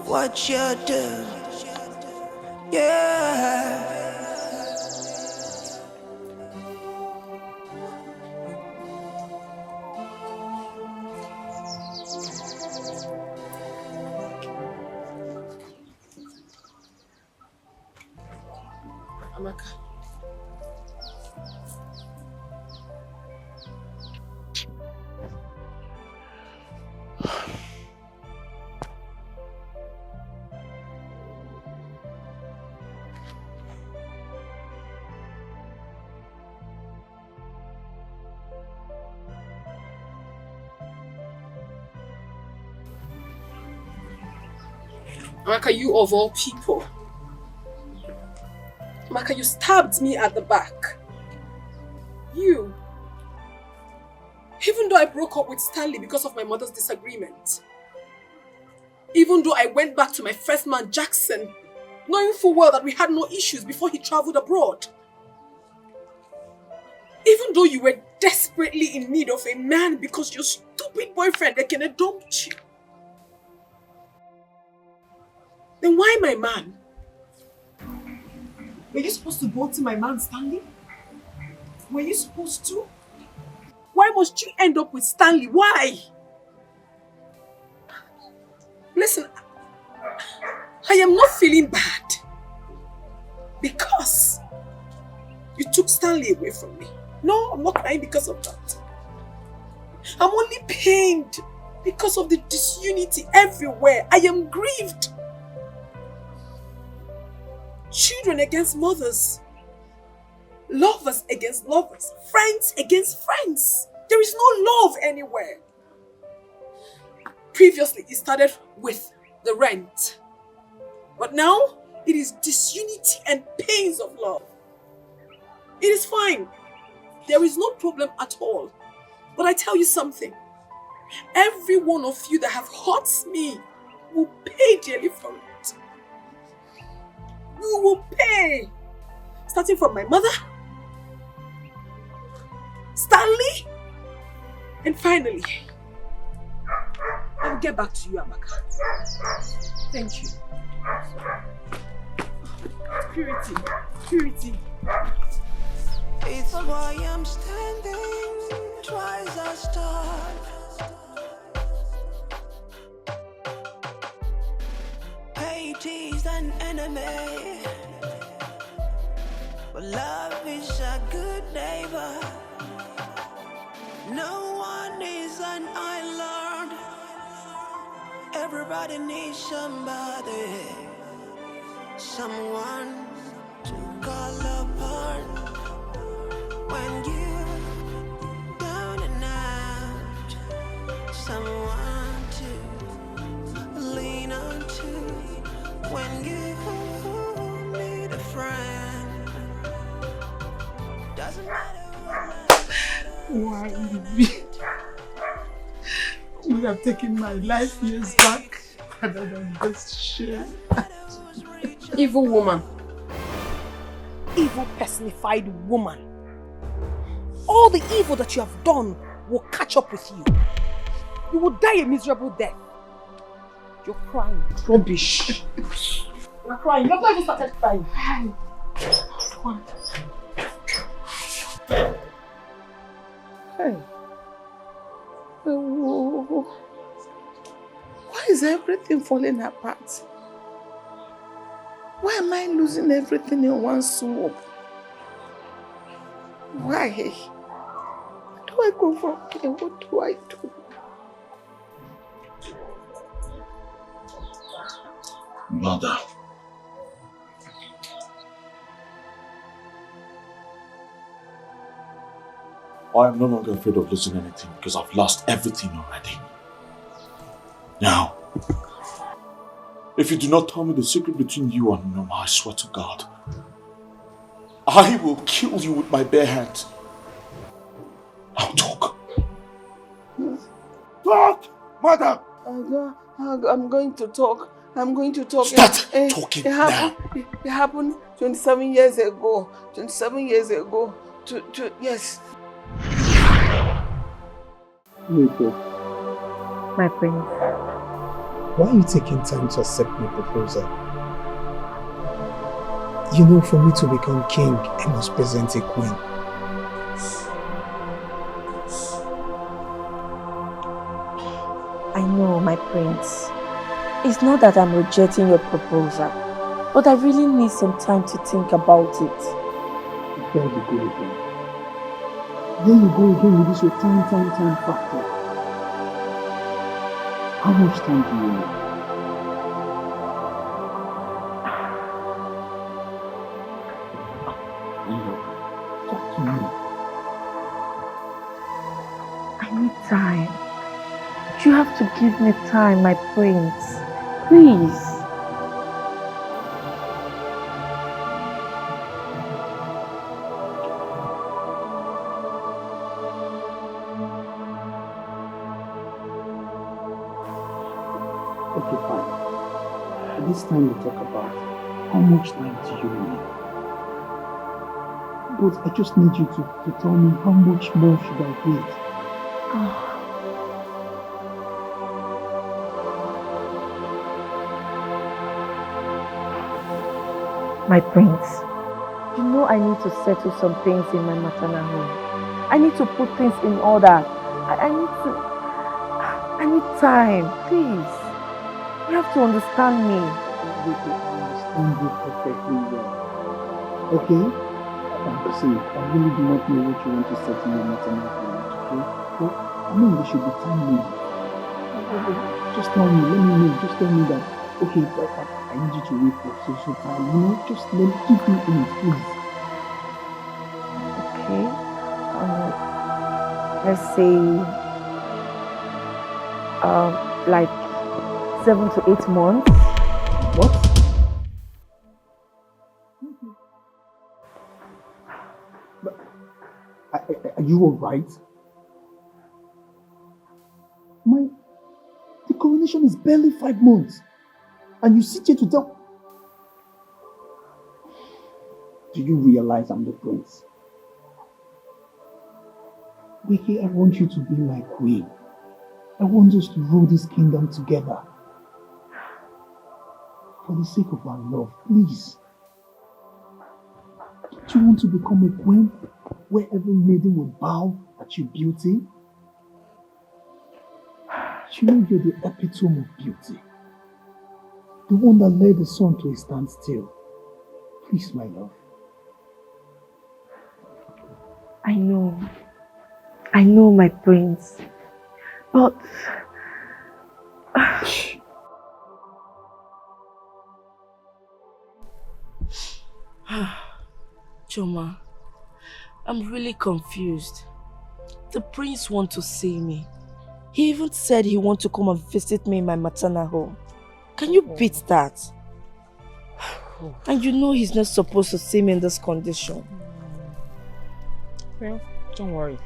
[SPEAKER 3] what you do. Yeah.
[SPEAKER 2] Amaka. Amaka, you of all people. Amaka, you stabbed me at the back. You. Even though I broke up with Stanley because of my mother's disagreement. Even though I went back to my first man, Jackson, knowing full well that we had no issues before he traveled abroad. Even though you were desperately in need of a man because your stupid boyfriend Ekene dumped you. Then why my man? Were you supposed to go to my man Stanley? Were you supposed to? Why must you end up with Stanley? Why? Listen, I am not feeling bad because you took Stanley away from me. No, I'm not crying because of that. I'm only pained because of the disunity everywhere. I am grieved. Children against mothers. Lovers against lovers. Friends against friends. There is no love anywhere. Previously, it started with the rent. But now, it is disunity and pains of love. It is fine. There is no problem at all. But I tell you something. Every one of you that have hurt me will pay dearly for it. You will pay. Starting from my mother, Stanley, and finally, I will get back to you, Amaka. Thank you. Purity, purity.
[SPEAKER 3] It's why I'm standing twice as tall. Hate is an enemy, but love is a good neighbor. No one is an island. Everybody needs somebody, someone to call upon when you're down and out, someone to lean on to when you need a friend. Doesn't matter.
[SPEAKER 6] Why me? You have taken my life years back rather than this shit.
[SPEAKER 2] Evil woman. Evil personified woman. All the evil that you have done will catch up with you. You will die a miserable death. You're crying.
[SPEAKER 6] Rubbish.
[SPEAKER 2] You're crying. You've not even started crying.
[SPEAKER 6] Hey. Oh. Why is everything falling apart? Why am I losing everything in one swoop? Why? Where do I go from here? What do I do?
[SPEAKER 1] Mother. I am no longer afraid of losing anything because I've lost everything already. Now, if you do not tell me the secret between you and Noma, I swear to God, I will kill you with my bare hands. I'll talk.
[SPEAKER 11] Talk, mother!
[SPEAKER 6] I'm going to talk. I'm going to talk.
[SPEAKER 1] Start talking now.
[SPEAKER 6] It happened 27 years ago. 27 years ago. Yes.
[SPEAKER 10] Nico,
[SPEAKER 15] My prince.
[SPEAKER 10] why are you taking time to accept my proposal? You know, for me to become king, I must present a queen.
[SPEAKER 15] I know, my prince. It's not that I'm rejecting your proposal, but I really need some time to think about it.
[SPEAKER 10] There you go again. There you go again with this your time factor. How much time do you need? Talk to me.
[SPEAKER 15] I need time. You have to give me time, my prince. Please.
[SPEAKER 10] Okay, fine. This time we talk about how much time do you need? But I just need you to tell me how much more should I wait?
[SPEAKER 15] My prince, you know I need to settle some things in my maternal home. I need to put things in order. I need time, please. You have to understand me.
[SPEAKER 16] I understand you perfectly well. Okay? See, I really do not know what you want to say to your maternal parent, okay? But I mean, there should be time limit. Just tell me, let me know. Just tell me that, okay, I need you to wait for so time. You know, just keep me in it, please.
[SPEAKER 15] Okay. Let's say, like 7 to 8 months.
[SPEAKER 16] What? Are you alright? The coronation is barely 5 months. And you sit here to tell... Do you realize I'm the prince? Wiki, I want you to be my queen. I want us to rule this kingdom together. For the sake of our love, please. Don't you want to become a queen where every maiden will bow at your beauty? You know you're the epitome of beauty. The one that led the sun to a standstill. Please, my love.
[SPEAKER 15] I know, my prince. But...
[SPEAKER 2] Choma, I'm really confused. The prince wants to see me. He even said he wants to come and visit me in my maternal home. Can you beat that? And you know he's not supposed to see me in this condition.
[SPEAKER 17] Well, don't worry.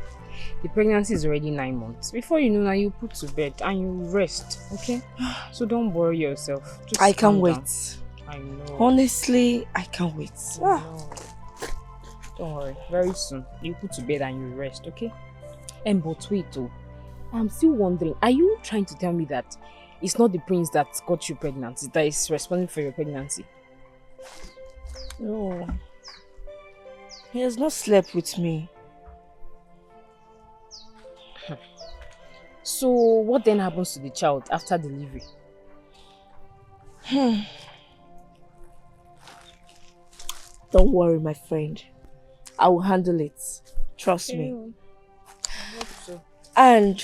[SPEAKER 17] The pregnancy is already 9 months. Before you know, now you put to bed and you rest, okay? So don't worry yourself. Just
[SPEAKER 2] I can't
[SPEAKER 17] calm
[SPEAKER 2] wait.
[SPEAKER 17] down. I know.
[SPEAKER 2] Honestly, I can't wait.
[SPEAKER 17] Don't worry. Very soon, you put to bed and you rest, okay? And but wait though. I'm still wondering, are you trying to tell me that it's not the prince that got you pregnant, that is responsible for your pregnancy?
[SPEAKER 2] No. He has not slept with me.
[SPEAKER 17] So what then happens to the child after delivery?
[SPEAKER 2] Don't worry, my friend. I will handle it. Trust me.
[SPEAKER 17] I hope so.
[SPEAKER 2] And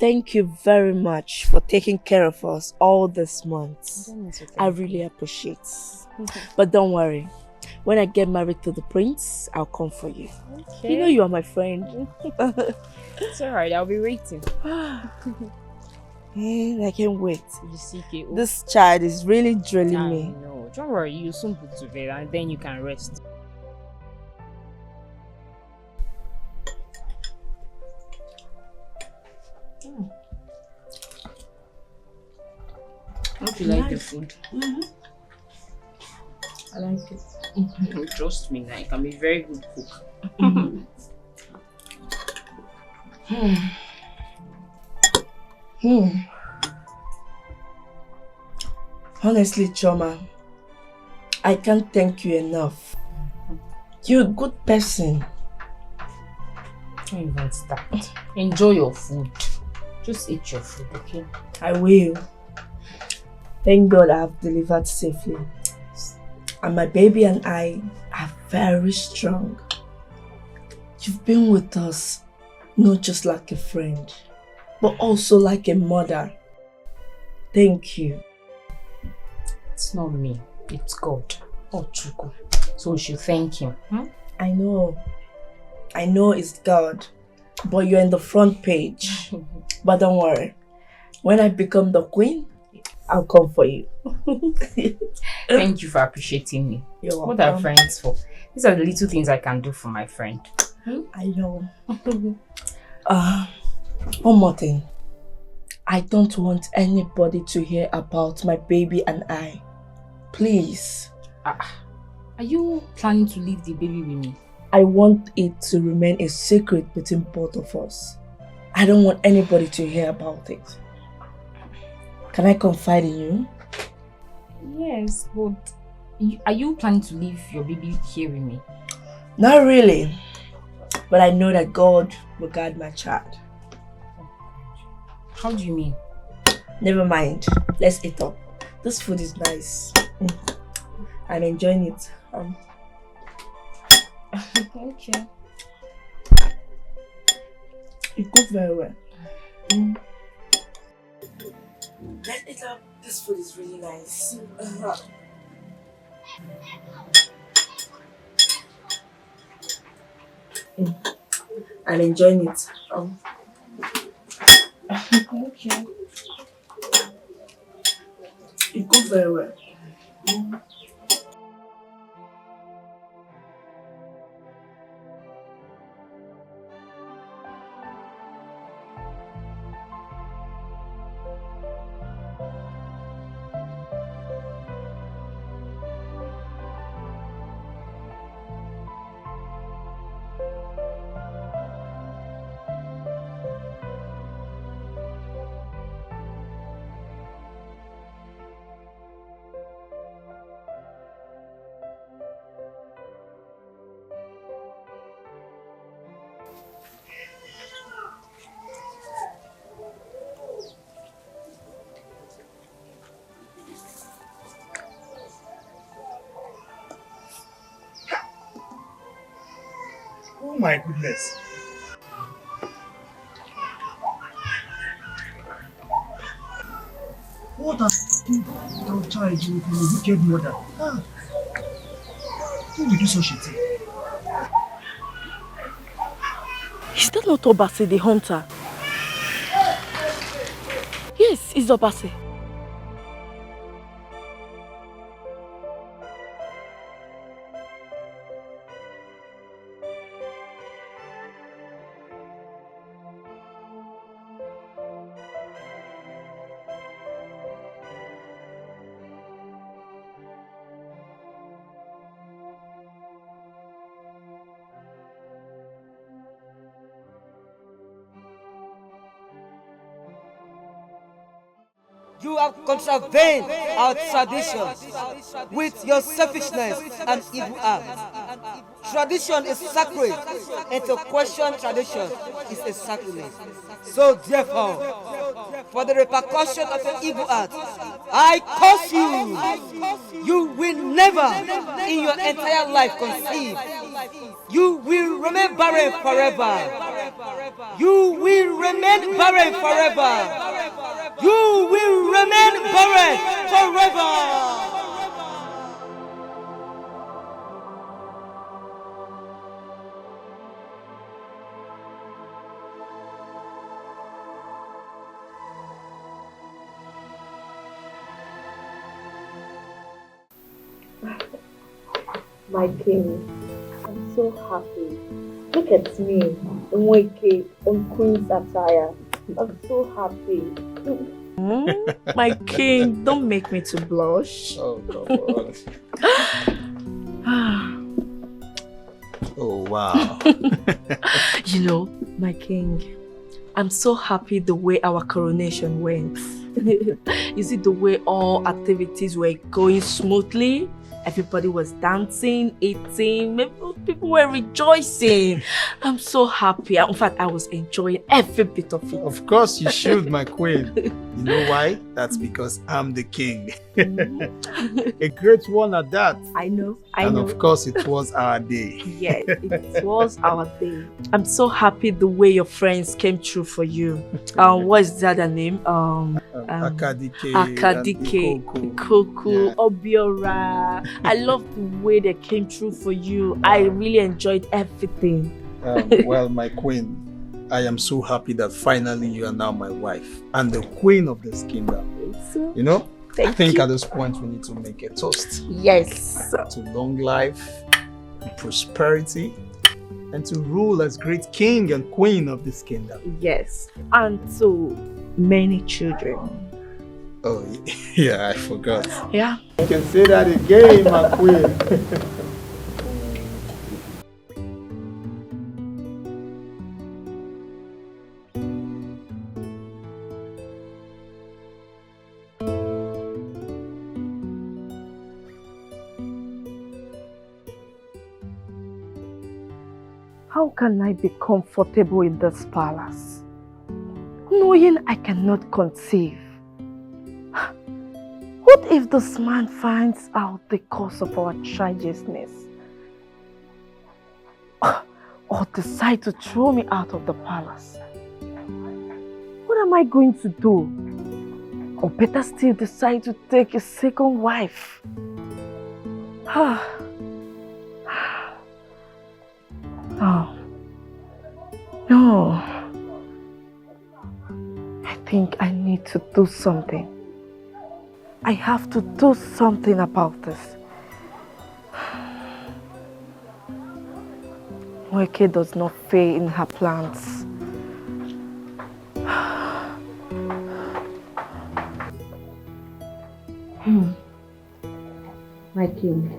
[SPEAKER 2] thank you very much for taking care of us all this month. I really appreciate it. But don't worry. When I get married to the prince, I'll come for you.
[SPEAKER 17] Okay.
[SPEAKER 2] You know you are my friend.
[SPEAKER 17] It's alright, I'll be waiting.
[SPEAKER 2] I can't wait.
[SPEAKER 17] You
[SPEAKER 2] This child is really drilling me.
[SPEAKER 17] No, don't worry, you'll soon put to bed and then you can rest. Hope you like the food.
[SPEAKER 2] I like it.
[SPEAKER 17] Trust me, I can be a very good cook.
[SPEAKER 2] Honestly, Choma, I can't thank you enough. You're a good person.
[SPEAKER 17] Don't even start. Enjoy your food. Just eat your food, okay?
[SPEAKER 2] I will. Thank God I have delivered safely. And my baby and I are very strong. You've been with us, not just like a friend, but also like a mother. Thank you.
[SPEAKER 17] It's not me, it's God. Oh, Chuku. So we should thank him.
[SPEAKER 2] I know it's God, but you're in the front page. But don't worry, when I become the queen, I'll come for you.
[SPEAKER 17] Thank you for appreciating me.
[SPEAKER 2] You're welcome.
[SPEAKER 17] What are friends for? These are the little things I can do for my friend.
[SPEAKER 2] I know. One more thing. I don't want anybody to hear about my baby and I. Please.
[SPEAKER 17] Are you planning to leave the baby with me?
[SPEAKER 2] I want it to remain a secret between both of us. I don't want anybody to hear about it. Can I confide in you?
[SPEAKER 17] Yes, but are you planning to leave your baby here with me?
[SPEAKER 2] Not really.
[SPEAKER 15] But I know that God will guide my child.
[SPEAKER 17] How do you mean?
[SPEAKER 15] Never mind. Let's eat up. This food is nice. I'm enjoying it.
[SPEAKER 17] Okay.
[SPEAKER 15] You cook very well. Let's eat up. This food is really nice. I'm enjoying it.
[SPEAKER 17] Okay.
[SPEAKER 15] You cook very well.
[SPEAKER 11] Oh my goodness. What has your child with a wicked mother? Who will do such a thing?
[SPEAKER 15] Is that not Obase the hunter? Yes, it's Obase.
[SPEAKER 3] You have contravened our traditions with your selfishness and evil acts. Tradition is sacred, and to question tradition is a sacrilege. So therefore, for the repercussion of your evil act, I curse you. You will never in your entire life conceive. You will remain barren forever. You will remain barren forever. You will remain barren forever.
[SPEAKER 15] My king, I'm so happy. Look at me, Nweke, in Queen's attire. I'm so happy. My king, don't make me to blush.
[SPEAKER 11] Oh, come on. Oh, wow.
[SPEAKER 15] You know, my king, I'm so happy the way our coronation went. You see the way all activities were going smoothly? Everybody was dancing, eating, people were rejoicing. I'm so happy. In fact, I was enjoying every bit of it.
[SPEAKER 11] Of course you should, my queen. You know why? That's because I'm the king. A great one at that.
[SPEAKER 15] I know.
[SPEAKER 11] And of course it was our day.
[SPEAKER 15] Yes, it was our day. I'm so happy the way your friends came through for you. What is the other name?
[SPEAKER 11] Akadike,
[SPEAKER 15] Koku, Obiora. I love the way they came through for you. I really enjoyed everything.
[SPEAKER 11] Well, my queen, I am so happy that finally you are now my wife and the queen of this kingdom. You know, I think at this point we need to make a toast.
[SPEAKER 15] Yes.
[SPEAKER 11] To long life, prosperity, and to rule as great king and queen of this kingdom.
[SPEAKER 15] Yes. And to many children.
[SPEAKER 11] Oh, yeah, I forgot.
[SPEAKER 15] Yeah.
[SPEAKER 10] You can say that again, my queen.
[SPEAKER 15] How can I be comfortable in this palace, knowing I cannot conceive? What if this man finds out the cause of our childlessness? Or decide to throw me out of the palace? What am I going to do? Or better still, decide to take a second wife? Oh. No. I think I need to do something. I have to do something about this. Weke does not fail in her plans. My king,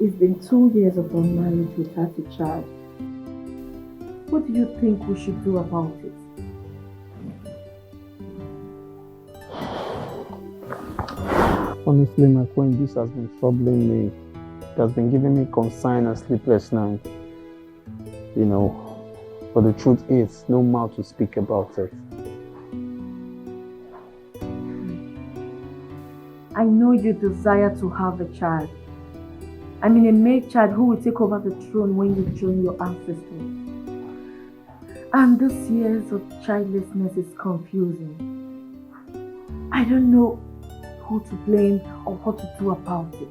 [SPEAKER 15] it's been 2 years of our marriage without a child. What do you think we should do about it?
[SPEAKER 16] Honestly, my queen, this has been troubling me. It has been giving me concern and sleepless nights. You know, but the truth is, no mouth to speak about it.
[SPEAKER 15] I know you desire to have a child. I mean a male child who will take over the throne when you join your ancestors. And this years of childlessness is confusing. I don't know who to blame or what to do about it.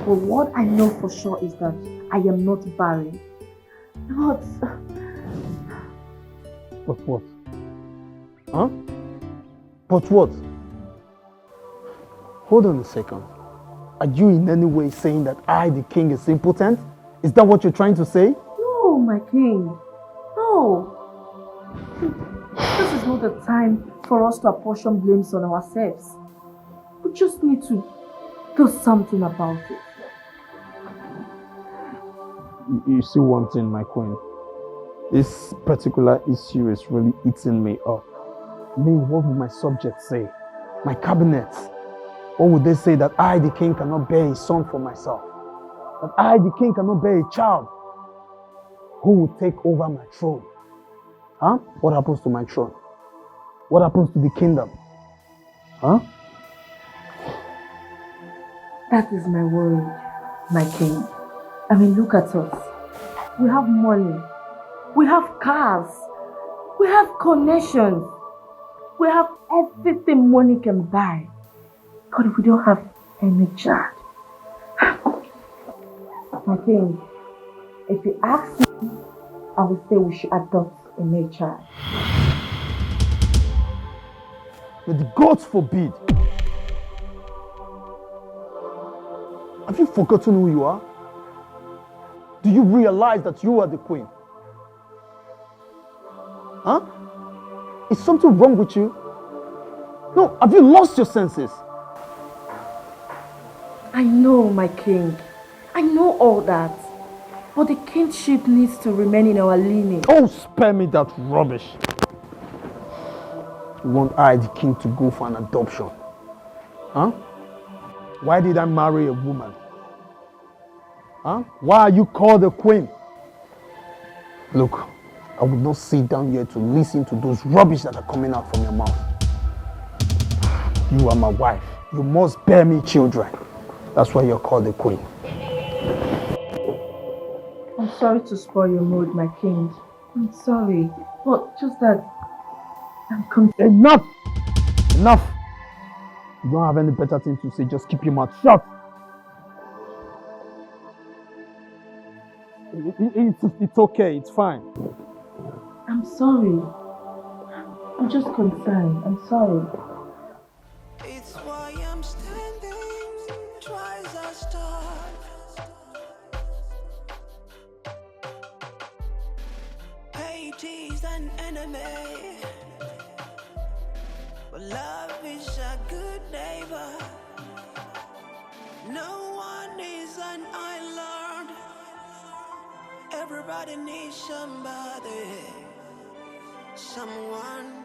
[SPEAKER 15] But what I know for sure is that I am not barren. But
[SPEAKER 16] what? Huh? But what? Hold on a second. Are you in any way saying that I, the king, is impotent? Is that what you're trying to say?
[SPEAKER 15] no, my king. No. This is not the time for us to apportion blames on ourselves. We just need to do something about it.
[SPEAKER 16] You see one thing, my queen. This particular issue is really eating me up. I mean, what would my subjects say? My cabinet? What would they say that I, the king, cannot bear a son for myself? That I, the king, cannot bear a child? Who will take over my throne? Huh? What happens to my throne? What happens to the kingdom? Huh?
[SPEAKER 15] That is my worry, my king. I mean, look at us. We have money. We have cars. We have connections. We have everything money can buy. But if we don't have any child. My king, if you ask me, I would say we should adopt a male child.
[SPEAKER 16] May the gods forbid. Have you forgotten who you are? Do you realize that you are the queen? Huh? Is something wrong with you? No, have you lost your senses?
[SPEAKER 15] I know, my king. I know all that. But the kingship needs to remain in our lineage.
[SPEAKER 16] Oh, spare me that rubbish. You want I, the king, to go for an adoption? Huh? Why did I marry a woman? Huh? Why are you called a queen? Look, I would not sit down here to listen to those rubbish that are coming out from your mouth. You are my wife. You must bear me children. That's why you're called a queen.
[SPEAKER 15] I'm sorry to spoil your mood, my king. I'm sorry. But just that I'm
[SPEAKER 16] Enough! Enough! You don't have any better thing to say, just keep your mouth shut. It's okay, it's fine.
[SPEAKER 15] I'm sorry. I'm just concerned. I'm sorry.
[SPEAKER 3] It's why I'm standing, try as I start. Hate is an enemy, but love is a good neighbor. No one is an island. Everybody needs somebody, someone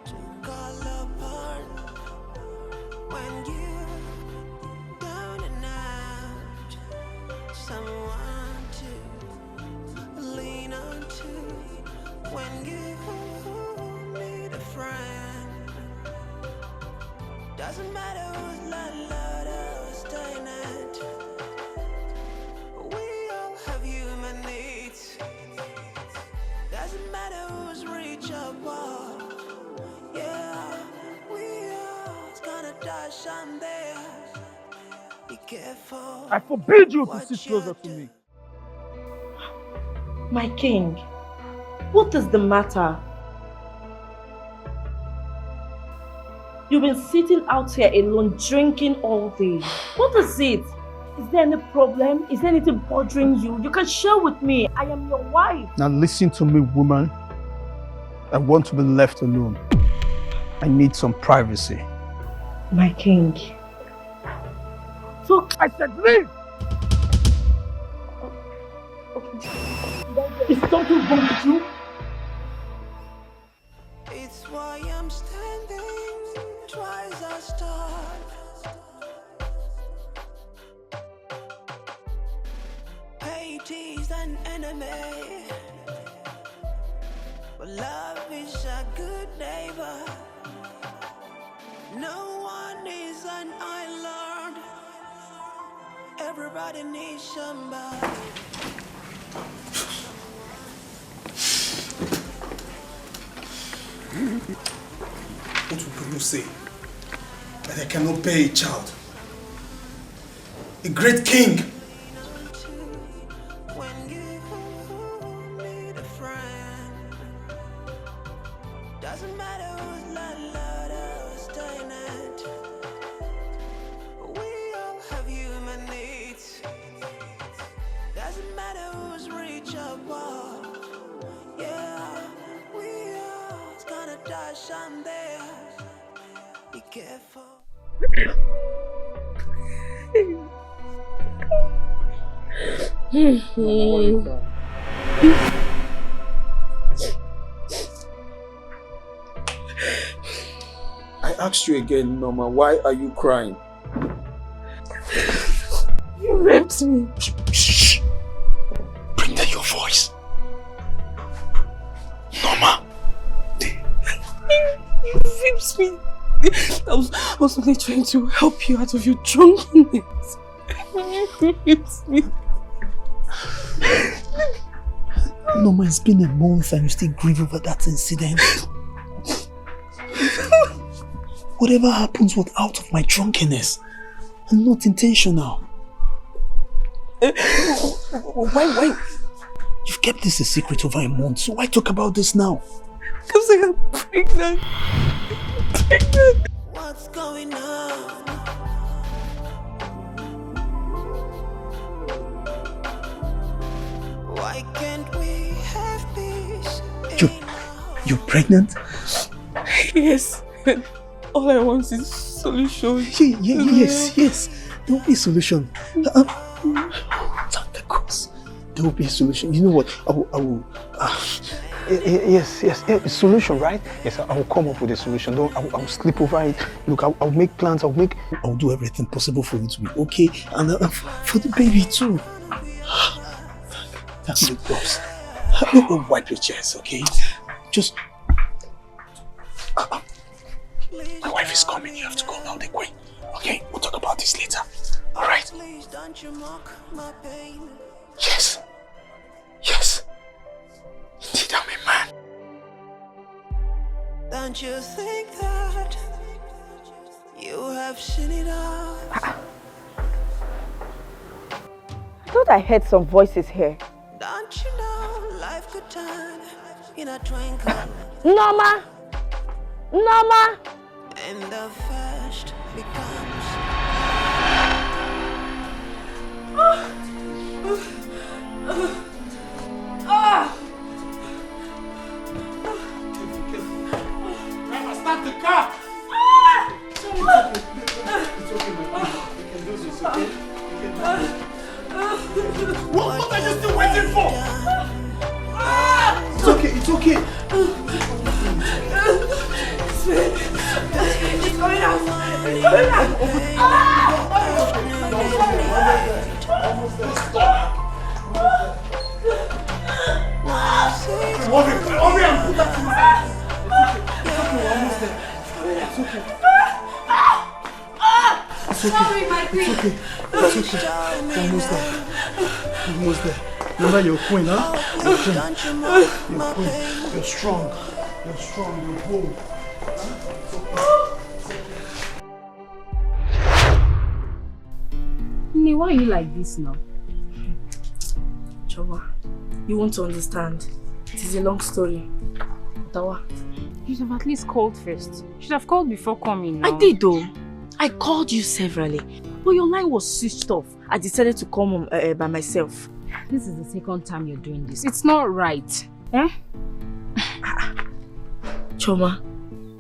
[SPEAKER 3] to call upon when you're down and out, someone to
[SPEAKER 11] I forbid you to sit closer to me.
[SPEAKER 15] My king, what is the matter? You've been sitting out here alone, drinking all day. What is it? Is there any problem? Is there anything bothering you? You can share with me. I am your wife.
[SPEAKER 16] Now listen to me, woman. I want to be left alone. I need some privacy.
[SPEAKER 15] My king.
[SPEAKER 11] So I said leave!
[SPEAKER 15] Is something wrong with you?
[SPEAKER 3] It's why I'm standing twice as tall. Hate is an enemy, but love is a good neighbor. No one is an island. Everybody needs somebody.
[SPEAKER 10] What will people say? That I cannot bear a child. A great king.
[SPEAKER 3] When you need a friend, doesn't matter who's landlord or tenant. We all have human needs. Doesn't matter who's rich or poor. Yeah, we all gonna die someday. Be careful.
[SPEAKER 16] I asked you again, Norma, why are you crying?
[SPEAKER 15] You raped me.
[SPEAKER 16] Shh. Bring down your voice. Norma.
[SPEAKER 15] You raped me. I was only trying to help you out of your drunkenness. You raped me.
[SPEAKER 16] Norma, it's been a month and you still grieve over that incident. Whatever happens was out of my drunkenness and not intentional. Why? You've kept this a secret over a month, so why talk about this now?
[SPEAKER 15] Because I am pregnant.
[SPEAKER 3] What's going on? Why can't we have peace?
[SPEAKER 16] You're pregnant?
[SPEAKER 15] Yes. All I want is solution.
[SPEAKER 16] Yes. There will be a solution. Thank the cross. There will be a solution. You know what? I will. Yes. Solution, right? Yes, I will come up with a solution. I will sleep over it. Look, I'll make plans. I'll do everything possible for you to be okay, and for the baby too. Thank the cross. Wipe your chest, okay? Just. My wife is coming. You have to go now, the queen. Okay, we'll talk about this later. All right? Yes. Indeed, I'm a man.
[SPEAKER 3] Don't you think that you have seen it all?
[SPEAKER 15] I thought I heard some voices here.
[SPEAKER 3] Don't you know life could turn in a twinkle?
[SPEAKER 15] Norma!
[SPEAKER 3] And the first becomes.
[SPEAKER 11] Start the car!
[SPEAKER 10] It's okay, my queen. We can do this, okay? What are you still waiting for? It's okay.
[SPEAKER 15] It's going out.
[SPEAKER 10] Hurry and put that in there. It's okay, we're almost there. It's okay.
[SPEAKER 15] Sorry, my queen.
[SPEAKER 10] It's okay. We're almost there. Remember, you're a queen, huh? You're a queen. You're strong. You're bold.
[SPEAKER 17] Nene, why are you like this now?
[SPEAKER 15] Choma, you want to understand. It is a long story. Tawa.
[SPEAKER 17] You should have at least called first. You should have called before coming now.
[SPEAKER 15] I did though. I called you severally. But your line was switched off. I decided to come home by myself.
[SPEAKER 17] This is the second time you're doing this. It's not right. Eh?
[SPEAKER 15] Choma,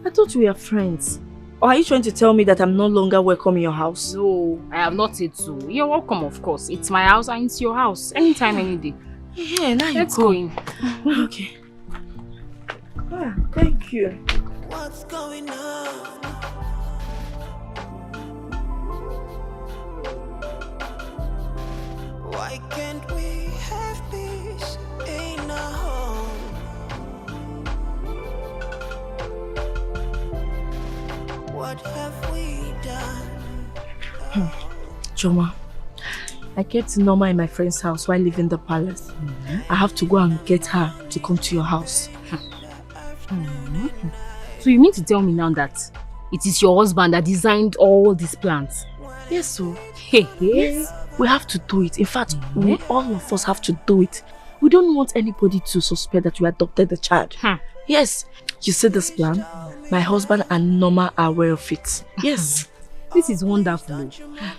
[SPEAKER 15] I thought we were friends. Or are you trying to tell me that I'm no longer welcome in your house?
[SPEAKER 17] No, I have not said so. You're welcome, of course. It's my house and it's your house. Anytime, any day.
[SPEAKER 15] Yeah, now
[SPEAKER 17] Let's go in.
[SPEAKER 15] Okay. Ah, thank you.
[SPEAKER 3] What's going on? Why can't we have peace in our home? What have we done?
[SPEAKER 15] Choma, I kept Norma in my friend's house while leaving the palace. I have to go and get her to come to your house.
[SPEAKER 17] So you mean to tell me now that it is your husband that designed all these plans?
[SPEAKER 15] Yes, so.
[SPEAKER 17] Yes.
[SPEAKER 15] We have to do it. In fact, all of us have to do it. We don't want anybody to suspect that we adopted the child. Yes. You see this plan? My husband and Norma are aware of it. Yes.
[SPEAKER 17] This is wonderful.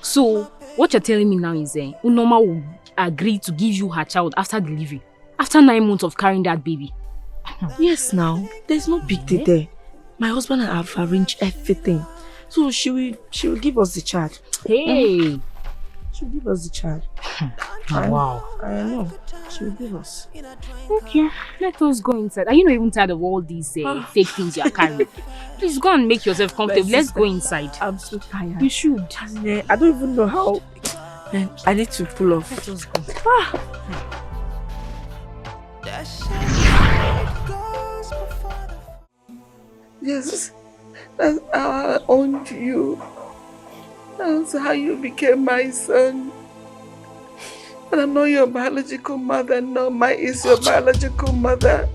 [SPEAKER 17] So, what you're telling me now is Norma will agree to give you her child after delivery. After 9 months of carrying that baby.
[SPEAKER 15] Yes, now. There's no big deal there. My husband and I have arranged everything. So she will give us the child.
[SPEAKER 17] Hey!
[SPEAKER 15] She'll give us the child.
[SPEAKER 17] Wow.
[SPEAKER 15] I know. She'll give us.
[SPEAKER 17] Okay, let us go inside. Are you not even tired of all these fake things you are carrying? Please go and make yourself comfortable. Let's go inside.
[SPEAKER 15] I'm so tired.
[SPEAKER 17] You should.
[SPEAKER 15] I don't even know how. I need to pull off.
[SPEAKER 17] Let us go.
[SPEAKER 6] Yes, that's how I owned you. That's how you became my son. And I'm not your biological mother, Norma is your biological mother.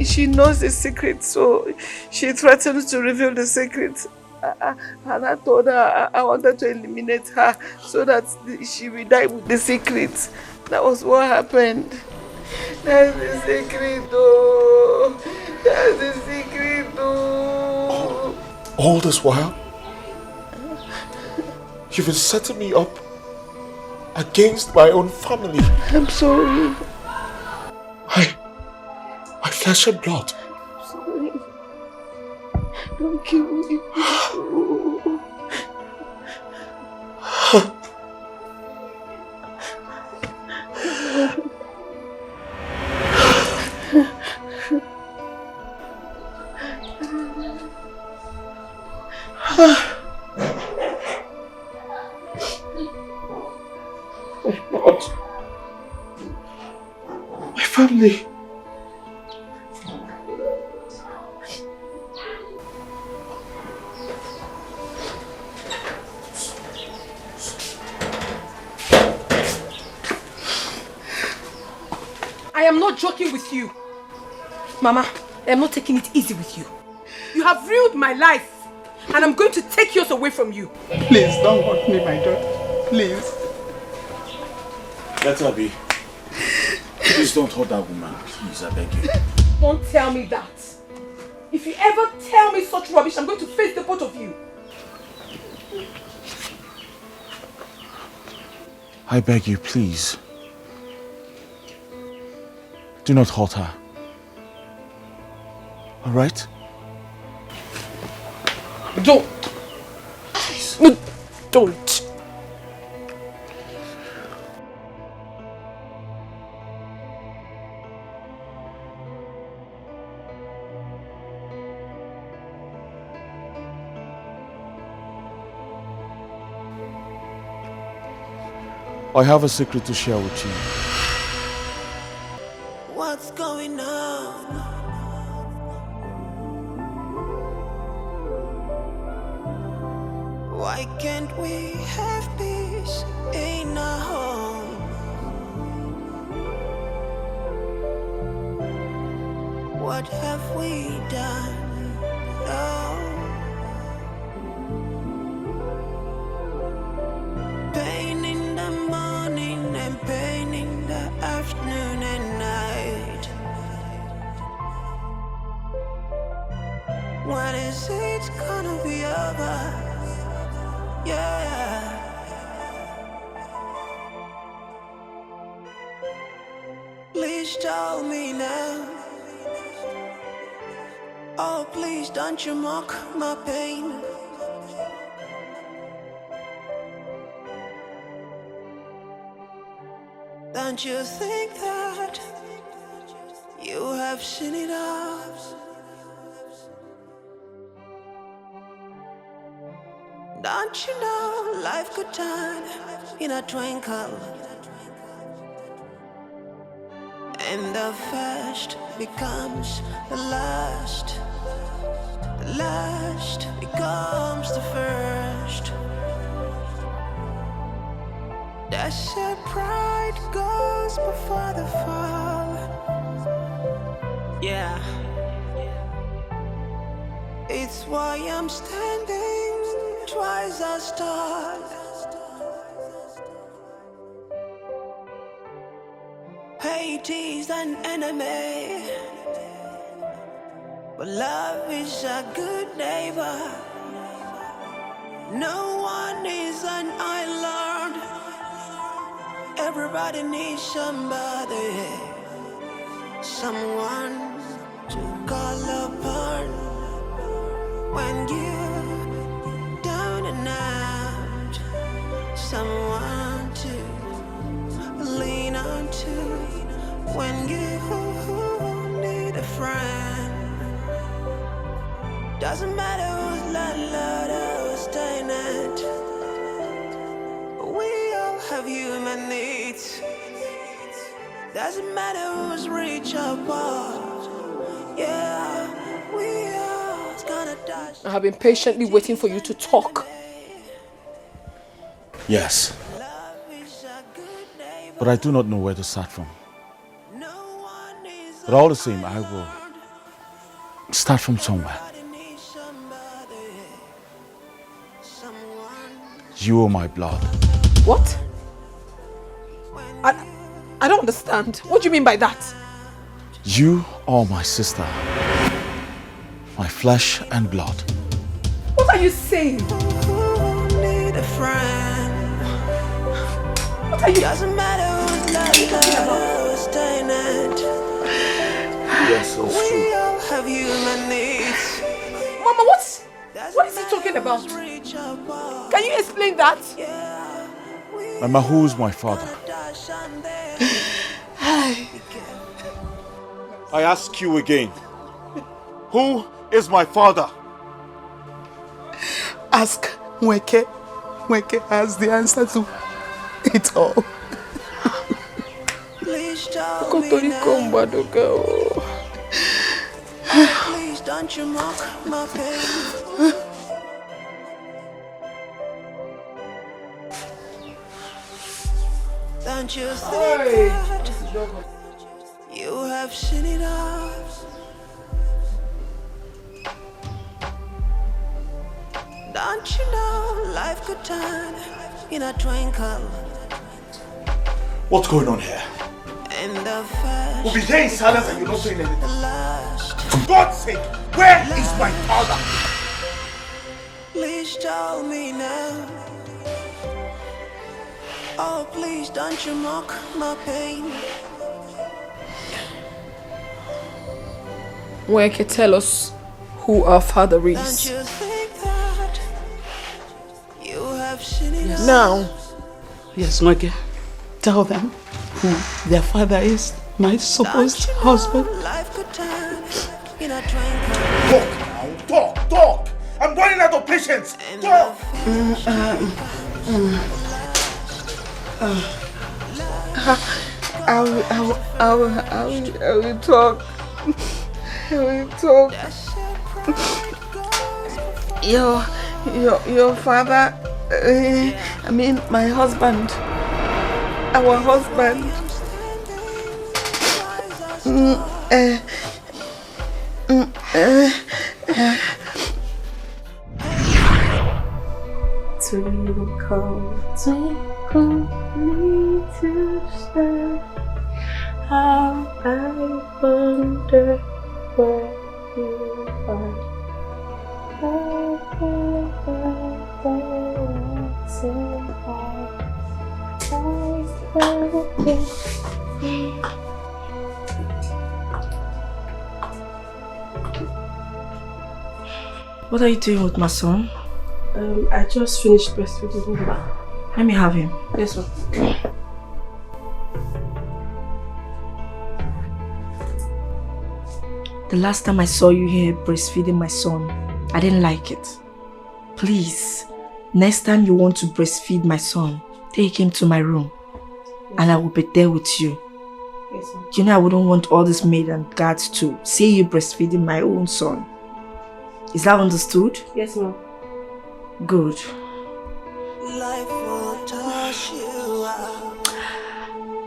[SPEAKER 6] She knows the secret, so she threatened to reveal the secret. And I told her I wanted to eliminate her so that she will die with the secret. That was what happened. That's the secret, though. That's the secret, though.
[SPEAKER 1] All this while, you've been setting me up against my own family.
[SPEAKER 6] I'm sorry.
[SPEAKER 1] My flesh and blood.
[SPEAKER 6] I'm sorry. Don't kill me.
[SPEAKER 1] What? My family.
[SPEAKER 4] I am not joking with you. Mama, I am not taking it easy with you. You have ruined my life, and I'm going to take yours away from you.
[SPEAKER 10] Please don't hurt me, my daughter. Please.
[SPEAKER 1] Let her be. Please don't hurt that woman. Please, I beg you.
[SPEAKER 4] Don't tell me that. If you ever tell me such rubbish, I'm going to face the both of you.
[SPEAKER 1] I beg you, please. Do not hurt her. All right?
[SPEAKER 4] Don't.
[SPEAKER 1] Please.
[SPEAKER 4] Don't.
[SPEAKER 1] I have a secret to share with you.
[SPEAKER 3] What's going on? Why can't we have peace in our home? What have we done? Oh. Pain When is it gonna be over? Yeah. Please tell me now. Oh, please don't you mock my pain. Don't you think that you have seen it all? Don't you know life could turn in a twinkle? And the first becomes the last. The last becomes the first. They say pride goes before the fall. Yeah. It's why I'm standing twice as tall. Hate is an enemy, but love is a good neighbor. No one is an island. Everybody needs somebody, someone to call upon when you're down and out, someone to lean on to when you need a friend. Doesn't matter who's landlord or who's tenant, we all have human needs. Doesn't matter who's rich or poor. Yeah, we all gonna die.
[SPEAKER 2] I have been patiently waiting for you to talk.
[SPEAKER 1] Yes. But I do not know where to start from. But all the same, I will start from somewhere. You are my blood.
[SPEAKER 2] What? I don't understand. What do you mean by that?
[SPEAKER 1] You are my sister. My flesh and blood.
[SPEAKER 2] What are you saying?
[SPEAKER 3] Need a friend.
[SPEAKER 2] What are you?
[SPEAKER 3] Doesn't matter who's landlord, who's tenant.
[SPEAKER 1] Yes, that's
[SPEAKER 3] We
[SPEAKER 1] true.
[SPEAKER 3] all have human needs.
[SPEAKER 2] Mama, what is he talking about? Can you explain that?
[SPEAKER 1] Mama, who is my father? I ask you again. Who is my father?
[SPEAKER 10] Ask Mweke. Mweke has the answer to it all.
[SPEAKER 3] Please tell me now. Please don't you mock my pain. Don't you think that you have seen it all? Don't you know life could turn in a twinkle?
[SPEAKER 11] What's going on here?
[SPEAKER 3] And the first
[SPEAKER 11] We'll be here in silence and you're not saying anything.
[SPEAKER 3] the last.
[SPEAKER 11] For God's sake, where is my father?
[SPEAKER 3] Please tell me now. Oh, please don't you mock my pain.
[SPEAKER 2] Where can tell us who our father
[SPEAKER 3] Don't
[SPEAKER 2] is?
[SPEAKER 3] you think that you have seen it all?
[SPEAKER 2] Now.
[SPEAKER 10] Yes, Mweke. Tell them who their father is. My supposed husband.
[SPEAKER 3] Life could turn in a twinkle.
[SPEAKER 11] Talk! I'm running out of patience! Talk!
[SPEAKER 6] I will talk. I will talk. Your father, I mean my husband, our husband.
[SPEAKER 15] Twinkle little star, how I wonder where you are. What are you doing with my son?
[SPEAKER 14] I just finished breastfeeding him.
[SPEAKER 15] Let me have him.
[SPEAKER 14] Yes, ma'am.
[SPEAKER 15] The last time I saw you here breastfeeding my son, I didn't like it. Please, next time you want to breastfeed my son, take him to my room and I will be there with you.
[SPEAKER 14] Yes, ma'am.
[SPEAKER 15] You know I wouldn't want all these maids and guards to see you breastfeeding my own son. Is that understood?
[SPEAKER 14] Yes, ma'am.
[SPEAKER 15] Good.
[SPEAKER 3] Life will toss you out.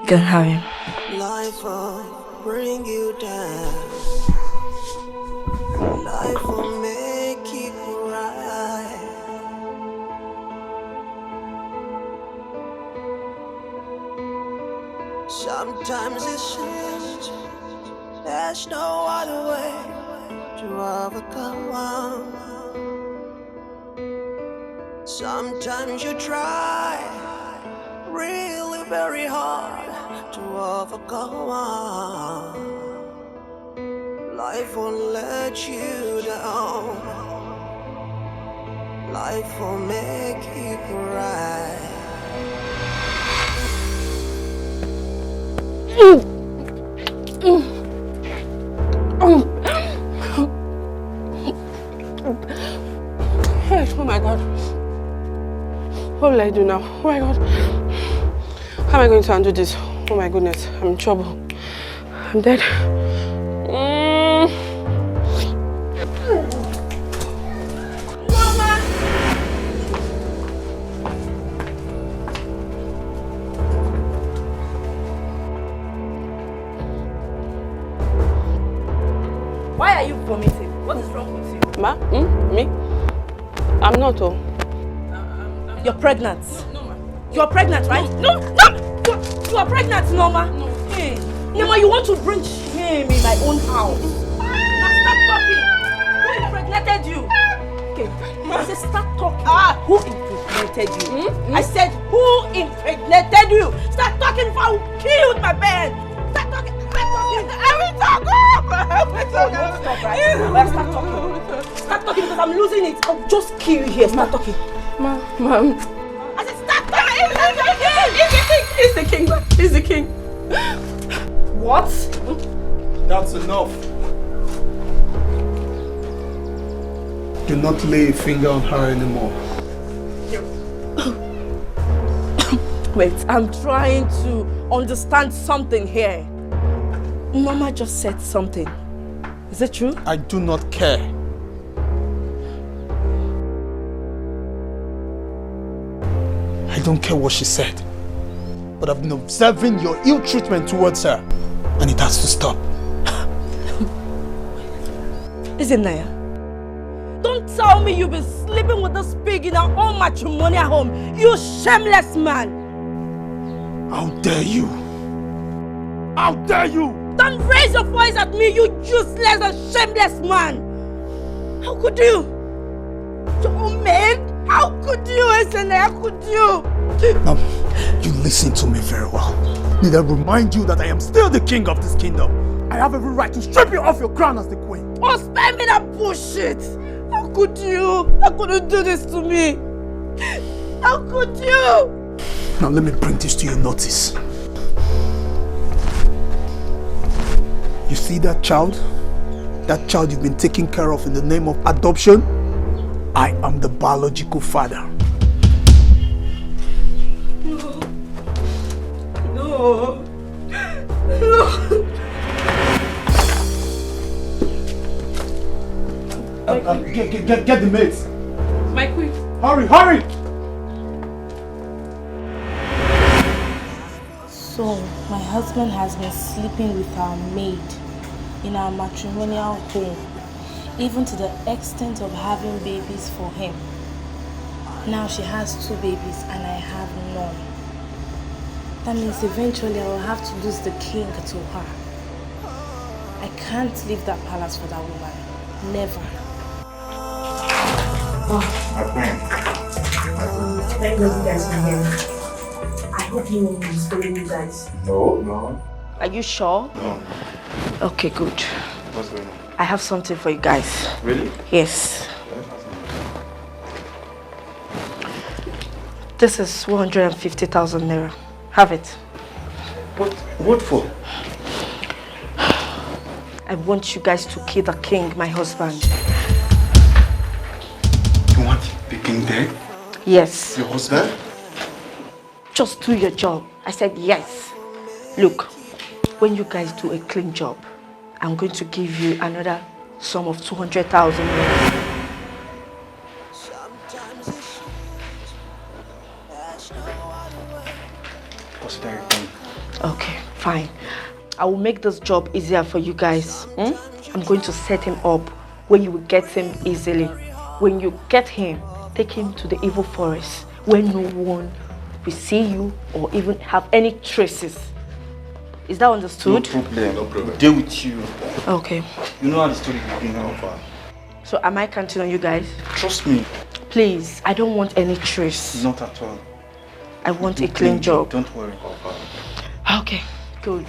[SPEAKER 15] You can have him.
[SPEAKER 3] Life will bring you down. Life will make you cry. Sometimes it seems there's no other way to overcome. Sometimes you try really very hard to overcome. Life won't let you down. Life will make you cry.
[SPEAKER 14] Oh my God. What will I do now? Oh my God. How am I going to handle this? Oh my goodness, I'm in trouble. I'm dead.
[SPEAKER 15] Mama! Why are you vomiting? What is wrong with you?
[SPEAKER 14] Ma? Me? I'm not. Oh.
[SPEAKER 15] You're pregnant. No, you're pregnant, right? No. You are pregnant, Norma. No. Hey, Norma, you want to bring shame in my own house. Now stop talking. Who impregnated you? Okay. I said stop talking. Who impregnated you? I said who impregnated you? Start talking if I will kill you with my bed. Start talking. I will talk. Stop, right? Well, start talking. Start talking because I'm losing it. I'll just kill you here. Start talking.
[SPEAKER 14] Mom.
[SPEAKER 15] I said stop talking.
[SPEAKER 14] He's the king. He's the king.
[SPEAKER 15] What?
[SPEAKER 10] That's enough. Do not lay a finger on her anymore.
[SPEAKER 15] Wait, I'm trying to understand something here. Mama just said something. Is it true?
[SPEAKER 10] I do not care. I don't care what she said. But I've been observing your ill treatment towards her. And it has to stop.
[SPEAKER 15] Listen, Naya. Don't tell me you've been sleeping with this pig in our own matrimonial home. You shameless man.
[SPEAKER 10] How dare you? How dare you?
[SPEAKER 15] Don't raise your voice at me, you useless and shameless man. How could you? Your own man? How could you, Esene? How could you?
[SPEAKER 10] Now, you listen to me very well. Need I remind you that I am still the king of this kingdom. I have every right to strip you off your crown as the queen.
[SPEAKER 15] Oh, spare me that bullshit. How could you? How could you do this to me? How could you?
[SPEAKER 10] Now let me bring this to your notice. You see that child? That child you've been taking care of in the name of adoption? I am the biological father.
[SPEAKER 15] No.
[SPEAKER 10] Get the maids.
[SPEAKER 14] My queen.
[SPEAKER 10] Hurry!
[SPEAKER 18] So, my husband has been sleeping with our maid in our matrimonial home, even to the extent of having babies for him. Now she has 2 babies and I have none. That means eventually I will have to lose the king to her. I can't leave that palace for that woman. Never.
[SPEAKER 10] My friend.
[SPEAKER 15] Thank God you guys can hear me. I hope no one is calling you guys.
[SPEAKER 10] No.
[SPEAKER 15] Are you sure?
[SPEAKER 10] No.
[SPEAKER 15] Okay, good.
[SPEAKER 10] What's going on?
[SPEAKER 15] I have something for you guys.
[SPEAKER 10] Really?
[SPEAKER 15] Yes. This is 150,000 naira. Have it.
[SPEAKER 10] What for?
[SPEAKER 15] I want you guys to kill the king, my husband.
[SPEAKER 10] You want the king dead?
[SPEAKER 15] Yes.
[SPEAKER 10] Your husband?
[SPEAKER 15] Just do your job. I said yes. Look, when you guys do a clean job, I'm going to give you another sum of 200,000 naira.
[SPEAKER 10] Consider it done.
[SPEAKER 15] Okay, fine. I will make this job easier for you guys. I'm going to set him up where you will get him easily. When you get him, take him to the evil forest where no one will see you or even have any traces. Is that understood?
[SPEAKER 10] No problem. Deal with you.
[SPEAKER 15] Okay.
[SPEAKER 10] You know how the story will be now.
[SPEAKER 15] So am I counting on you guys?
[SPEAKER 10] Trust me.
[SPEAKER 15] Please, I don't want any trace.
[SPEAKER 10] Not at all.
[SPEAKER 15] I want a clean job.
[SPEAKER 10] Don't worry.
[SPEAKER 15] Okay, good.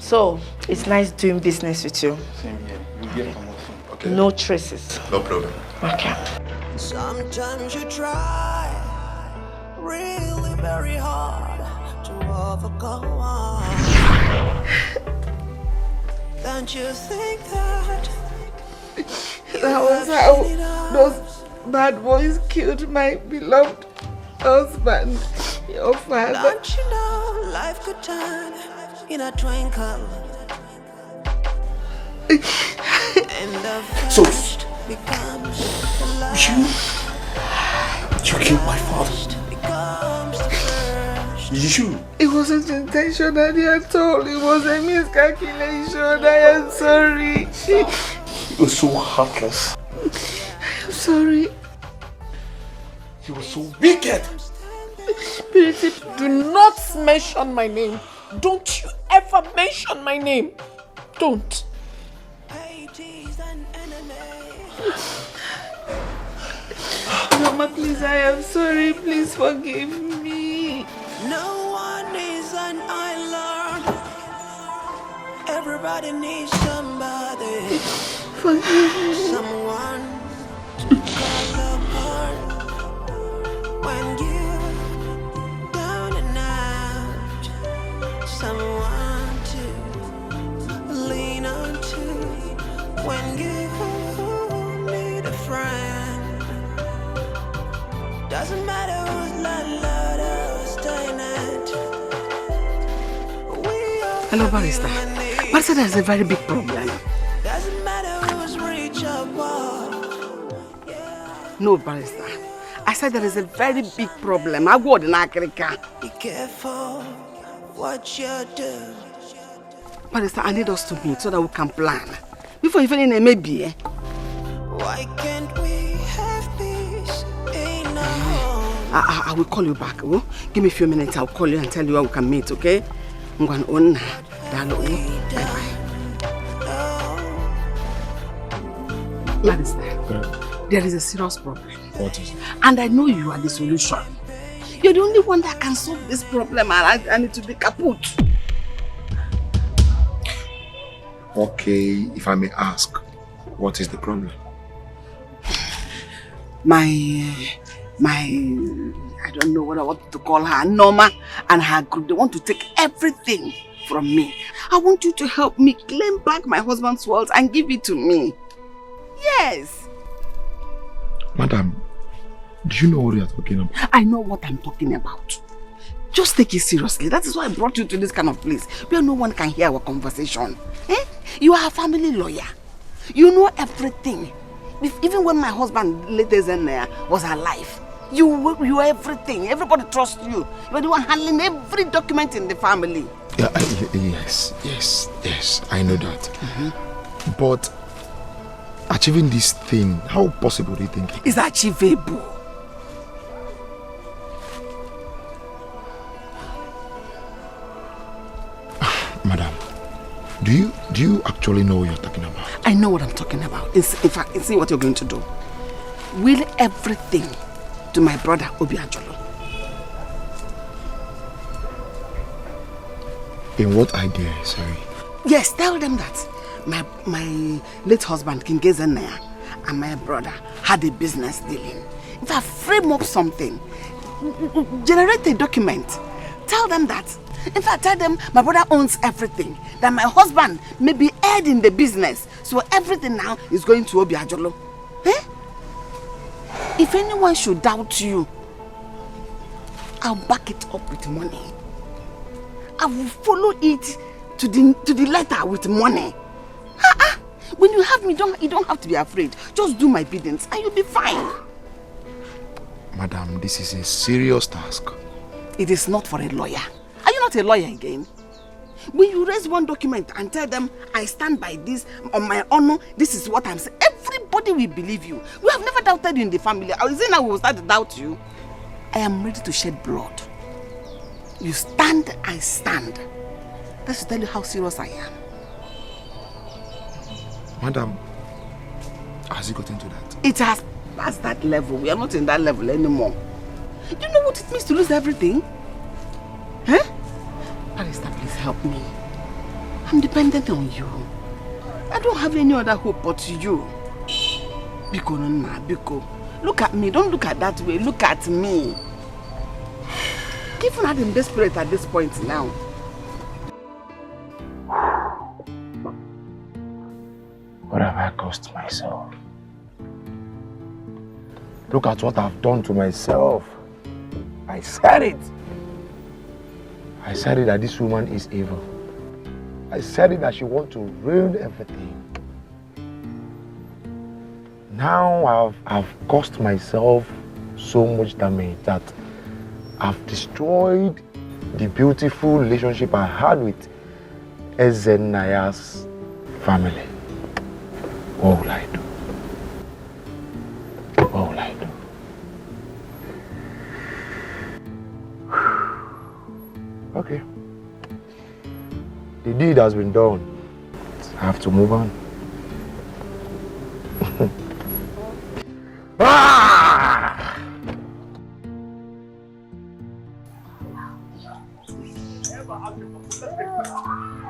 [SPEAKER 15] So, it's nice doing business with you.
[SPEAKER 10] Same here. You'll get promotion. Okay.
[SPEAKER 15] No traces.
[SPEAKER 10] No problem.
[SPEAKER 15] Okay.
[SPEAKER 3] Sometimes you try really very hard to overcome. Don't you think that
[SPEAKER 8] was how those bad boys killed my beloved husband, your father.
[SPEAKER 3] Don't you know life could turn in a twinkle? And the
[SPEAKER 10] So,
[SPEAKER 3] first becomes the last.
[SPEAKER 10] You killed my father. You?
[SPEAKER 8] It wasn't intentionally at all. It was a miscalculation. I am sorry.
[SPEAKER 10] You were so heartless.
[SPEAKER 8] I'm sorry.
[SPEAKER 10] You were so wicked.
[SPEAKER 8] Purity, do not mention my name. Don't you ever mention my name. Don't. Mama, please, I am sorry. Please forgive me.
[SPEAKER 3] No one is an island. Everybody needs somebody.
[SPEAKER 8] Forgive me.
[SPEAKER 3] Someone to call upon when you're down and out. Someone to lean on to when you need a friend. Doesn't matter who's landlord or tenant.
[SPEAKER 8] Hello, Barrister. Barrister, there's a very big problem.
[SPEAKER 3] Doesn't matter who's rich or poor.
[SPEAKER 8] No, Barrister. I said there is a very big problem. I go to Nakrika.
[SPEAKER 3] Be careful what you do.
[SPEAKER 8] Barrister, I need us to meet so that we can plan. Before even in a maybe.
[SPEAKER 3] Why can't we have peace in our home?
[SPEAKER 8] I will call you back. Oh? Give me a few minutes. I'll call you and tell you where we can meet, okay? I'm going to own bye-bye. Barrister, there is a serious problem.
[SPEAKER 10] What is it?
[SPEAKER 8] And I know you are the solution. You're the only one that can solve this problem, and I need to be kaput.
[SPEAKER 19] Okay, if I may ask, what is the problem?
[SPEAKER 8] My I don't know what I want to call her, Norma, and her group, they want to take everything from me. I want you to help me claim back my husband's wealth and give it to me. Yes.
[SPEAKER 19] Madam, do you know what you are talking about?
[SPEAKER 8] I know what I'm talking about. Just take it seriously. That is why I brought you to this kind of place, where no one can hear our conversation. Eh? You are a family lawyer. You know everything. Even when my husband, ladies in there, was alive, you are everything. Everybody trusts you. You are the one handling every document in the family.
[SPEAKER 19] Yeah, yes, I know that. But achieving this thing, how possible do you think?
[SPEAKER 8] It's achievable.
[SPEAKER 19] Madam, do you actually know what you're talking about?
[SPEAKER 8] I know what I'm talking about. In fact, see what you're going to do. will everything to my brother Obiajolo.
[SPEAKER 19] In what idea, sorry?
[SPEAKER 8] Yes, tell them that my late husband, King Gezenaya, and my brother had a business dealing. If I frame up something, generate a document, tell them that. In fact, tell them my brother owns everything, that my husband may be head in the business, so everything now is going to Obiajolo. Eh? If anyone should doubt you, I'll back it up with money. I will follow it to the letter with money. When you have me, you don't have to be afraid. Just do my biddings and you'll be fine.
[SPEAKER 19] Madam, this is a serious task.
[SPEAKER 8] It is not for a lawyer. Are you not a lawyer again? When you raise one document and tell them, I stand by this, on my honor, this is what I'm saying, everybody will believe you. We have never doubted you in the family. Is it now we will start to doubt you? I am ready to shed blood. You stand, I stand. That should tell you how serious I am.
[SPEAKER 19] Madam, has it gotten to that?
[SPEAKER 8] It has passed that level. We are not in that level anymore. Do you know what it means to lose everything? Huh? Barrister, please help me. I'm dependent on you. I don't have any other hope but you. Biko, Nana, Biko. Look at me. Don't look at that way. Look at me. Even I'm desperate at this point now.
[SPEAKER 19] What have I cost myself? Look at what I've done to myself. I said it. I said it that this woman is evil. I said it that she wants to ruin everything. Now I've caused myself so much damage that I've destroyed the beautiful relationship I had with Ezenaya's family. What will I do? What will I do? Okay. The deed has been done. I have to move on.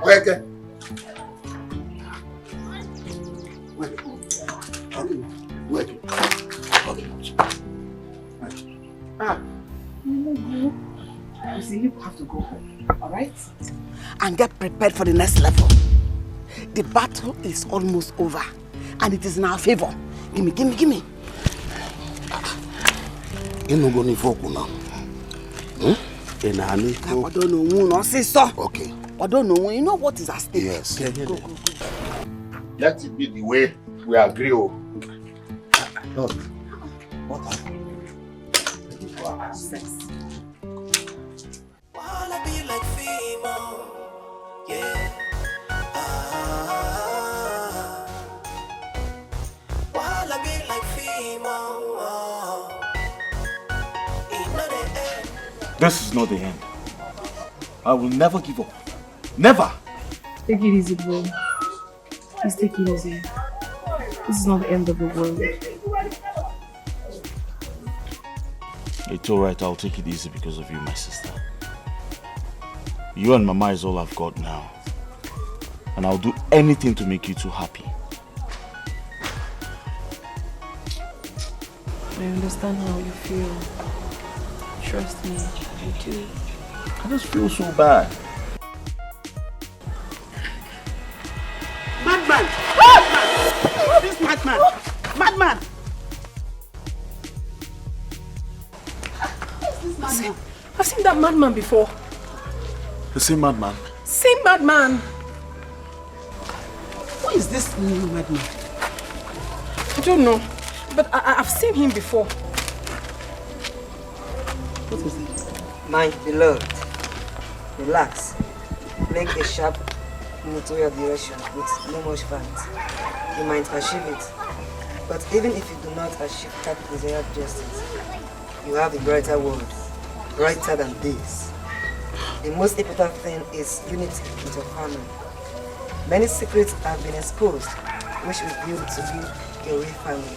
[SPEAKER 11] Wake.
[SPEAKER 8] You see, you have to go home, alright? And get prepared for the next level. The battle is almost over, and it is in our favor. Give me.
[SPEAKER 11] You no go ni foku now.
[SPEAKER 8] I don't know, no say so.
[SPEAKER 11] Okay.
[SPEAKER 8] I don't know, you know what is at stake.
[SPEAKER 11] Yes.
[SPEAKER 8] Go.
[SPEAKER 11] Let it be the way we agree. Look, what happened?
[SPEAKER 8] Sex.
[SPEAKER 3] Wanna be like female, yeah. Wanna be like female.
[SPEAKER 1] This is not the end. I will never give up. Never!
[SPEAKER 2] Take it easy, bro. Please take it easy. This is not the end of the world.
[SPEAKER 1] It's alright, I'll take it easy because of you, my sister. You and Mama is all I've got now. And I'll do anything to make you two happy.
[SPEAKER 2] I understand how you feel. Trust me, I do.
[SPEAKER 1] I just feel so bad.
[SPEAKER 8] Madman! This madman! Madman!
[SPEAKER 2] I've seen that madman before.
[SPEAKER 1] The same madman?
[SPEAKER 2] Same madman!
[SPEAKER 8] Who is this new madman?
[SPEAKER 2] I don't know, but I've seen him before.
[SPEAKER 8] What is it?
[SPEAKER 20] My beloved, relax. Make a sharp move to your direction with no much fight. You might achieve it. But even if you do not achieve that desired justice, you have a brighter world, brighter than this. The most important thing is unity with your family. Many secrets have been exposed, which we build to build a real family.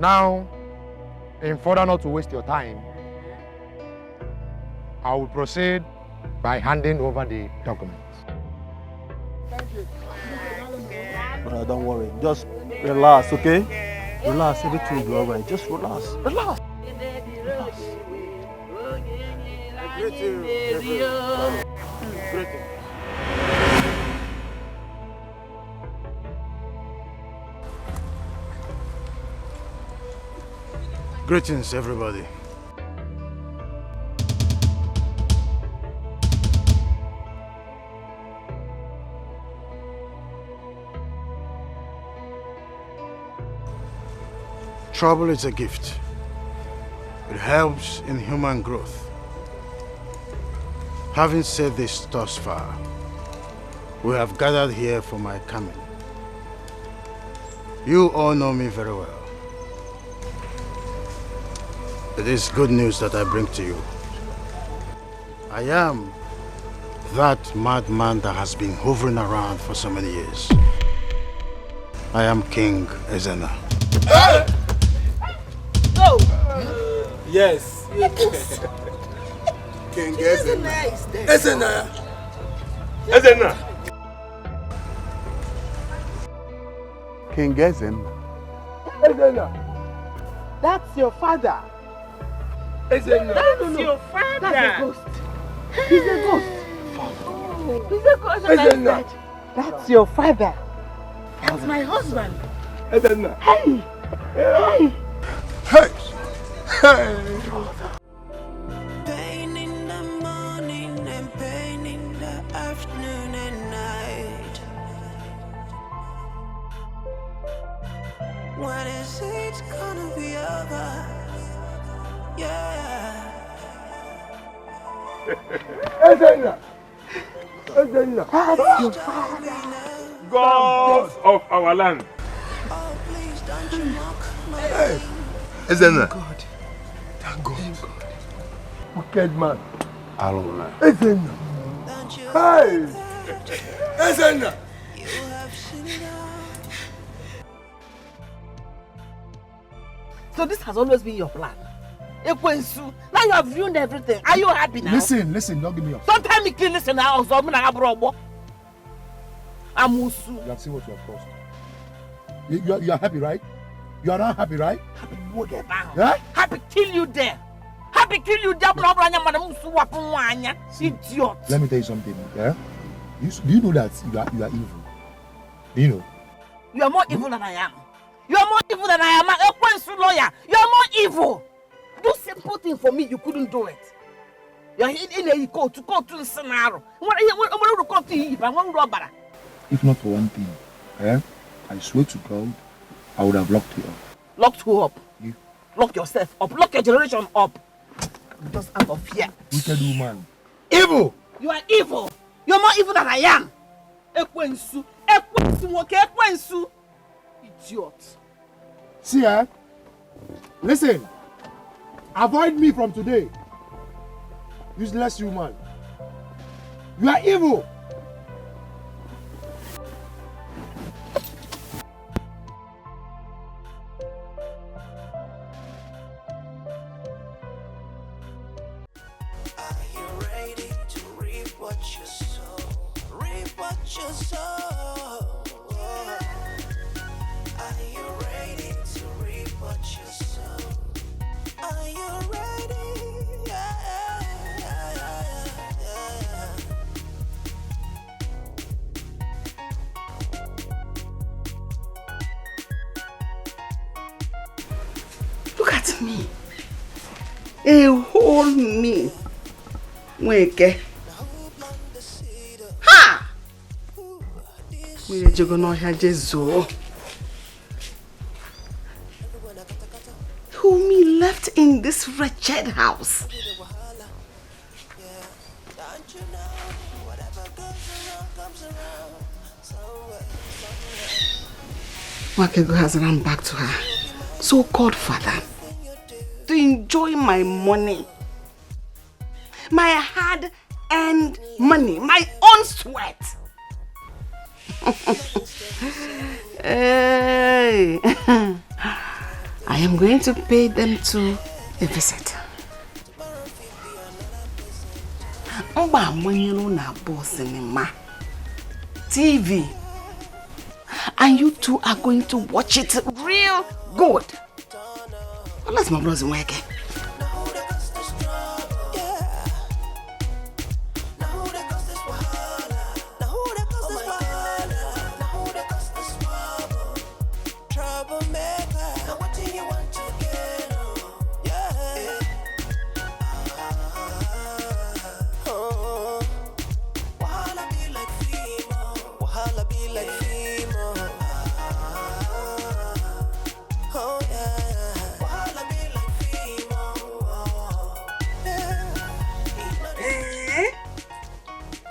[SPEAKER 19] Now, in further not to waste your time, I will proceed by handing over the documents.
[SPEAKER 10] Brother, don't worry. Just relax, okay? Relax, everything will be alright. Just relax. Relax.
[SPEAKER 11] Greetings, everybody. Trouble is a gift. It helps in human growth. Having said this thus far, we have gathered here for my coming. You all know me very well. It is good news that I bring to you. I am that madman that has been hovering around for so many years. I am King Ezenna.
[SPEAKER 4] Go!
[SPEAKER 5] Yes.
[SPEAKER 4] King Ezenna.
[SPEAKER 5] Ezenna. Ezenna.
[SPEAKER 21] King Ezenna.
[SPEAKER 5] Ezenna. That's your father. Ezenna.
[SPEAKER 4] That's your father.
[SPEAKER 5] That's a ghost.
[SPEAKER 4] He's a ghost. He's a ghost.
[SPEAKER 5] Ezenna. That's your father.
[SPEAKER 4] That's my husband.
[SPEAKER 5] Ezenna.
[SPEAKER 4] Hey! Hey!
[SPEAKER 5] Hey! Hey!
[SPEAKER 3] Pain in the morning and pain in the afternoon and night. When is it gonna be over? Yeah.
[SPEAKER 5] Ezenna. Ezenna. That's your father. God of our land.
[SPEAKER 3] Oh, please don't you mock my
[SPEAKER 5] Hey.
[SPEAKER 21] Ezenna.
[SPEAKER 5] God. Thank God. Wicked man.
[SPEAKER 21] Alona.
[SPEAKER 5] Ezenna. Hey. Ezenna.
[SPEAKER 4] So this has always been your plan. Ekwensu. Now you have ruined everything. Are you happy now?
[SPEAKER 19] Listen, don't give me up.
[SPEAKER 4] Don't tell me clean listen now. So I'm gonna Amusu.
[SPEAKER 19] You have seen what you have caused. You are happy, right? You are not happy, right?
[SPEAKER 4] Happy more there now.
[SPEAKER 19] Yeah?
[SPEAKER 4] Happy kill you there. Happy kill you there. Idiot.
[SPEAKER 19] Let me tell you something, yeah? Do you know that you are evil? Do you know?
[SPEAKER 4] You are more evil than I am. You are more evil than I am. Ekwensu lawyer. You are more evil. Do simple thing for me, you couldn't do it. You are in a court to go to the scenario.
[SPEAKER 19] If not for one thing, I swear to God, I would have locked you up.
[SPEAKER 4] Locked who up?
[SPEAKER 19] You.
[SPEAKER 4] Lock yourself up. Lock your generation up. Just out of fear.
[SPEAKER 19] Wicked woman.
[SPEAKER 4] Evil! You are evil. You are more evil than I am. Ekwensu. Ekwensu. Idiot.
[SPEAKER 19] See, listen. Avoid me from today. Useless human. You are evil.
[SPEAKER 3] Are you ready to reap what you sow? Reap what you sow. Are you ready to reap what you sow? Are you ready?
[SPEAKER 6] Look at me. A whole me. Weke. Ha! We're going to have Jezo. Who me left in this wretched house? Wakego has run back to her so-called father to enjoy my money, my hard-earned money, my own sweat. Hey,
[SPEAKER 8] I am going to pay them to a visit. TV. And you two are going to watch it real good. Unless my brother's working.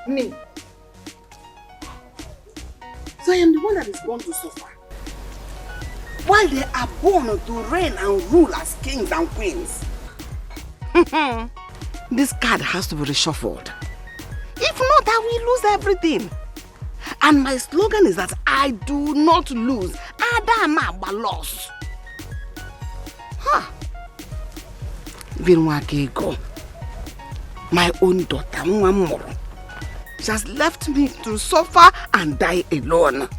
[SPEAKER 8] Me. So I am the one that is born to suffer. While they are born to reign and rule as kings and queens. This card has to be reshuffled. If not, I will lose everything. And my slogan is that I do not lose. Adama loss. Vinwakego. My own daughter, Mwamoro. She has left me to suffer and die alone.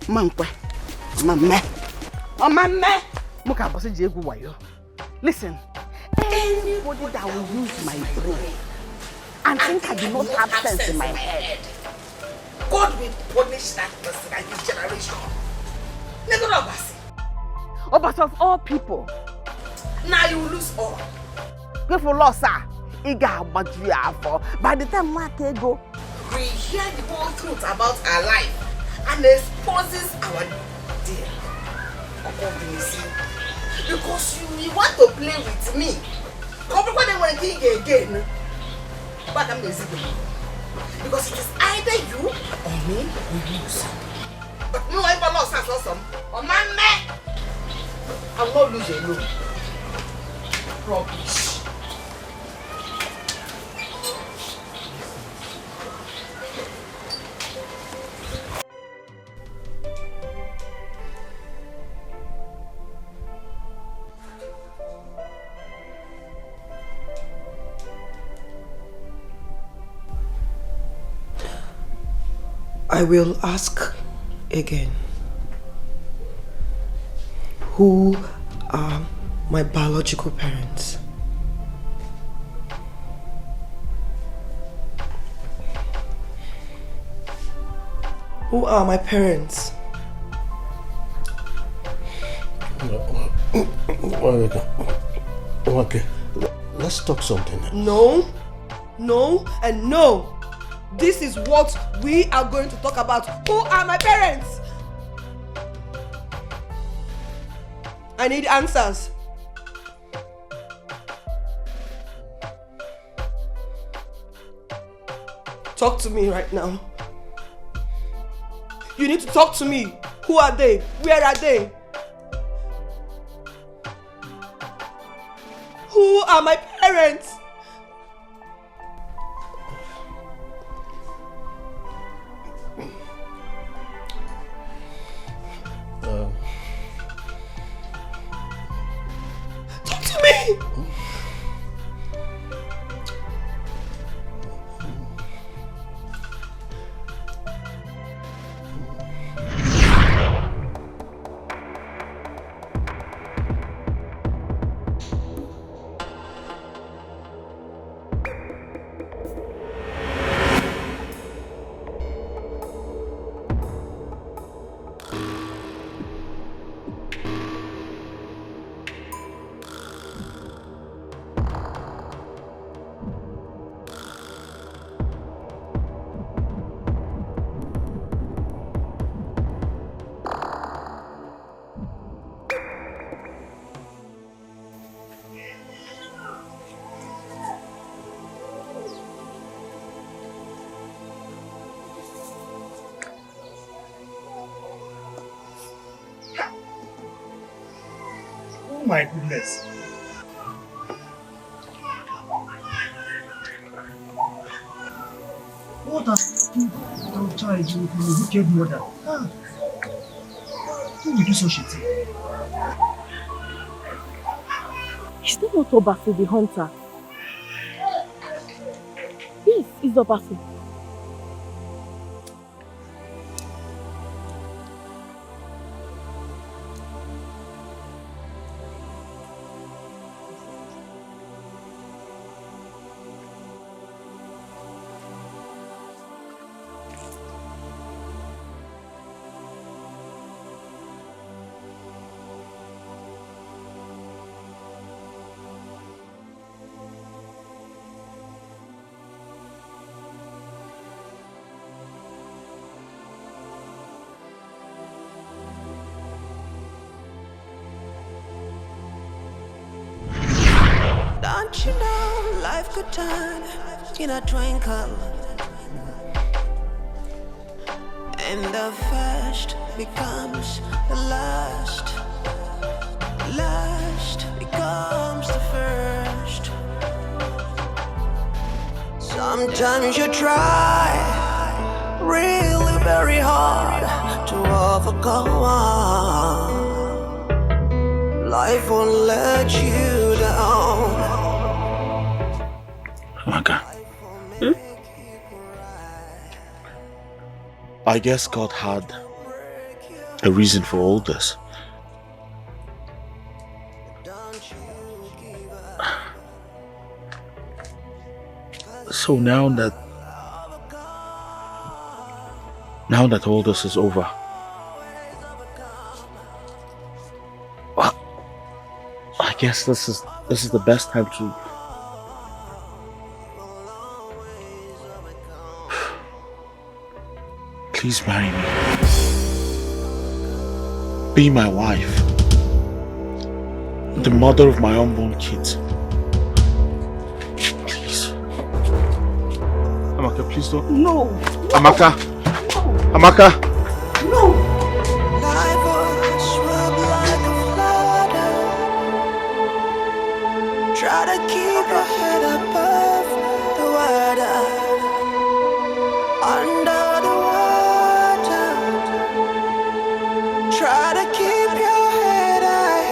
[SPEAKER 8] Mankwe. Mame. Oh, mame. Listen. Anybody that will use my brain and think I do not have sense in my head, God will punish that person and his generation. But of all people, now you lose all. Go for loss, sir. By the time we go, we hear the whole truth about our life and exposes our dear. Because you want to play with me. Because it is either you or me we lose. But no, I will lose as awesome. Oh man, I will not lose alone. Rubbish.
[SPEAKER 20] I will ask again. Who are my biological parents? Who are my parents?
[SPEAKER 10] Okay, let's talk something.
[SPEAKER 4] No, no, and no. This is what we are going to talk about. Who are my parents? I need answers. Talk to me right now. You need to talk to me. Who are they? Where are they? Who are my parents? Talk to me!
[SPEAKER 10] Oh my goodness. What has your child with a wicked mother? Who would do such a thing?
[SPEAKER 15] Is that not Obasi the hunter? Yes, it's Obasi.
[SPEAKER 3] Don't you know life could turn in a twinkle, and the first becomes the last, last becomes the first. Sometimes you try really very hard to overcome. Life won't let you down.
[SPEAKER 1] Amaka. I guess God had a reason for all this. So now that all this is over, I guess this is the best time to please marry me. Be my wife. The mother of my unborn kids. Please. Amaka, please don't.
[SPEAKER 6] No.
[SPEAKER 1] Amaka. Amaka.
[SPEAKER 6] No.
[SPEAKER 3] Life will swim like a flood. Try to keep your head above the water. Under the water. Try to keep your head high.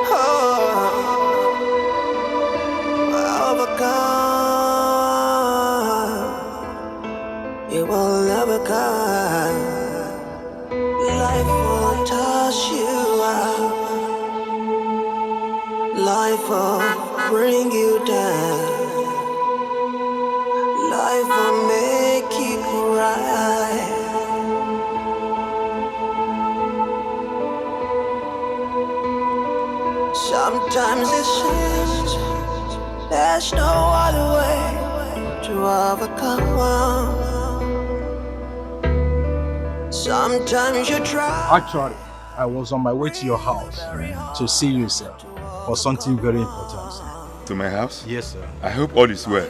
[SPEAKER 3] Oh. Overcome. You will never come. Life will toss you up. Life will bring you down. Life will make you cry. Sometimes it seems there's no other way to overcome. Sometimes you try.
[SPEAKER 10] Actually, I was on my way to your house to see you, sir, for something very important.
[SPEAKER 12] To my house?
[SPEAKER 10] Yes, sir.
[SPEAKER 12] I hope all is well.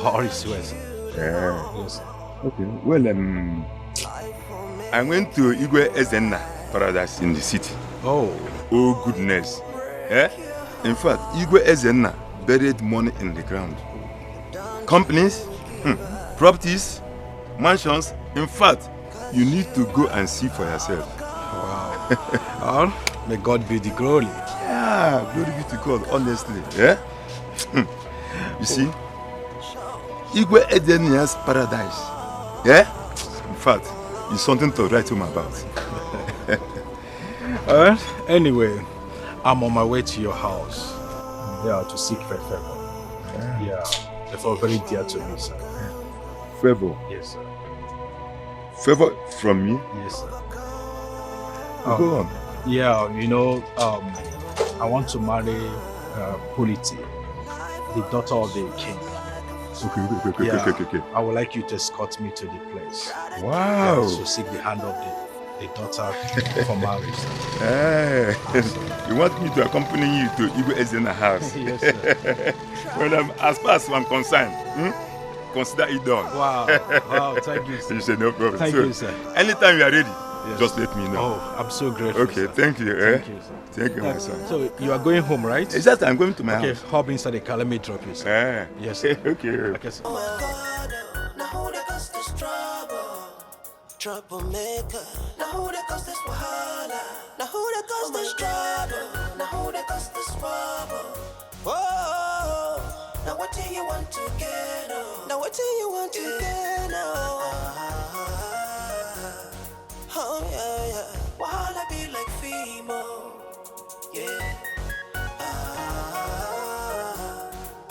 [SPEAKER 10] All is well, sir.
[SPEAKER 12] Yeah.
[SPEAKER 10] Yes, sir.
[SPEAKER 12] Okay. Well, I went to Igwe Ezenna Paradise in the city.
[SPEAKER 10] Oh.
[SPEAKER 12] Oh, goodness. Eh? In fact, Igwe Ezenna buried money in the ground. Companies, properties, mansions. In fact, you need to go and see for yourself.
[SPEAKER 10] Wow. Well, may God be the glory.
[SPEAKER 12] Yeah, glory be to God, honestly. Yeah? You see, Igwe Ezenna's paradise. Yeah? In fact, it's something to write home about.
[SPEAKER 10] Anyway, I'm on my way to your house. Yeah, to seek for favor. Yeah, therefore very dear to me, sir.
[SPEAKER 12] Favor?
[SPEAKER 10] Yes, sir.
[SPEAKER 12] Favor from me?
[SPEAKER 10] Yes, sir.
[SPEAKER 12] Go on.
[SPEAKER 10] Yeah, you know, I want to marry Polity, the daughter of the king.
[SPEAKER 12] Okay.
[SPEAKER 10] I would like you to escort me to the place.
[SPEAKER 12] Wow.
[SPEAKER 10] To seek the hand of the daughter for marriage.
[SPEAKER 12] Hey. You want me to accompany you to Igwe Ezenna's house?
[SPEAKER 10] Yes, sir.
[SPEAKER 12] Well, as far as I'm concerned, consider it done.
[SPEAKER 10] Wow, thank you, sir.
[SPEAKER 12] You said no problem.
[SPEAKER 10] Thank you, sir.
[SPEAKER 12] Anytime you are ready, just let me know.
[SPEAKER 10] Oh, I'm so grateful.
[SPEAKER 12] Okay,
[SPEAKER 10] sir.
[SPEAKER 12] thank you.
[SPEAKER 10] Thank you, sir.
[SPEAKER 12] Thank you, my son.
[SPEAKER 10] So you are going home, right?
[SPEAKER 12] Exactly, I'm going to my house.
[SPEAKER 10] Okay, hop inside the car. Let me drop you, sir. Yes, sir.
[SPEAKER 12] Okay.
[SPEAKER 10] Okay, sir.
[SPEAKER 3] Troublemaker. Now who that cause this wahala? Now who that cause this trouble? Now who that cause this trouble? Whoa, now what do you want to get? Now what do you want to get? Oh yeah, yeah. While I be like female, yeah.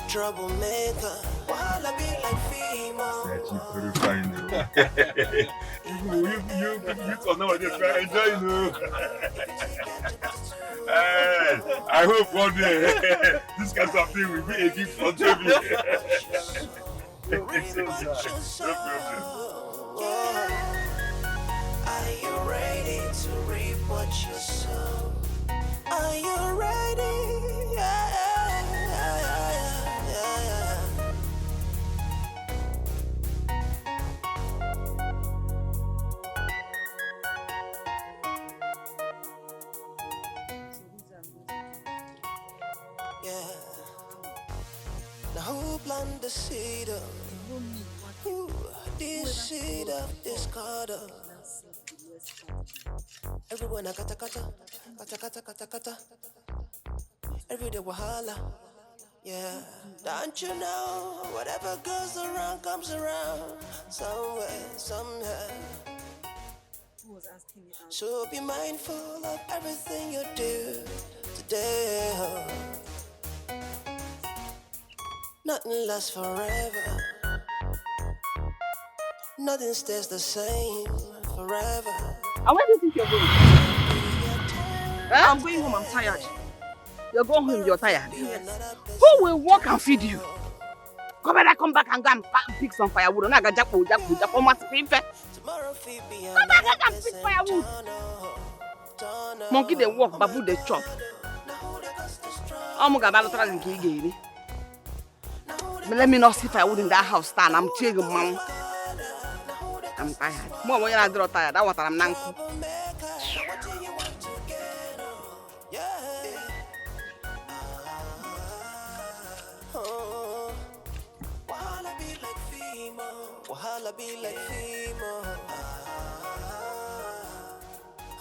[SPEAKER 3] Troublemaker. While I be like female.
[SPEAKER 12] That's very fine. You on nowadays, man, enjoy you. I hope one day this kind of thing will be a gift for Jamie. No problem.
[SPEAKER 3] Are you ready to reap what you sow? Are you ready? Yeah. Now who plant the seed of this seed of discord? Everyone a kata. Every day wahala. Yeah, don't you know? Whatever goes around comes around. Somewhere, somehow. So be mindful of everything you do today. Nothing lasts forever. Nothing stays the same forever.
[SPEAKER 6] And where do you think you're going? I'm going home, I'm tired. You're going home, you're tired. Who will work and feed you? Come back and go and pick some firewood. I'm going to go and pick firewood. Monkey they walk, babu they chop. I'm going to go. Let me not see firewood in that house, stand. I'm chilling, mom. I'm tired. Mom, when you're not tired, that's what I'm nanku.
[SPEAKER 3] Wahala be like female.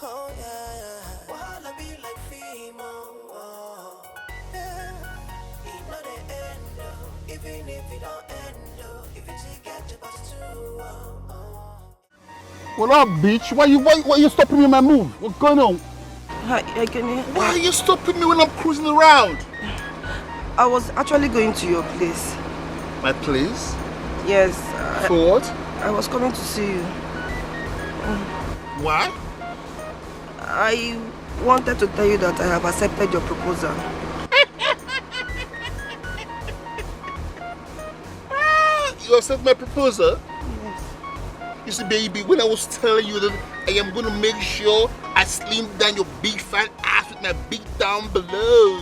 [SPEAKER 3] Oh yeah. Wahala be like female. Yeah. It's not the end, even if it don't end, if it's get to pass through.
[SPEAKER 11] What up, bitch? Why you stopping me in my move? What's going on?
[SPEAKER 4] Hi, can you...
[SPEAKER 11] Why are you stopping me when I'm cruising around?
[SPEAKER 4] I was actually going to your place.
[SPEAKER 11] My place?
[SPEAKER 4] Yes.
[SPEAKER 11] For what?
[SPEAKER 4] I was coming to see you.
[SPEAKER 11] Why?
[SPEAKER 4] I wanted to tell you that I have accepted your proposal.
[SPEAKER 11] You accept my proposal?
[SPEAKER 4] Yes.
[SPEAKER 11] You see, baby, when I was telling you that I am going to make sure I slim down your big fat ass with my big down below,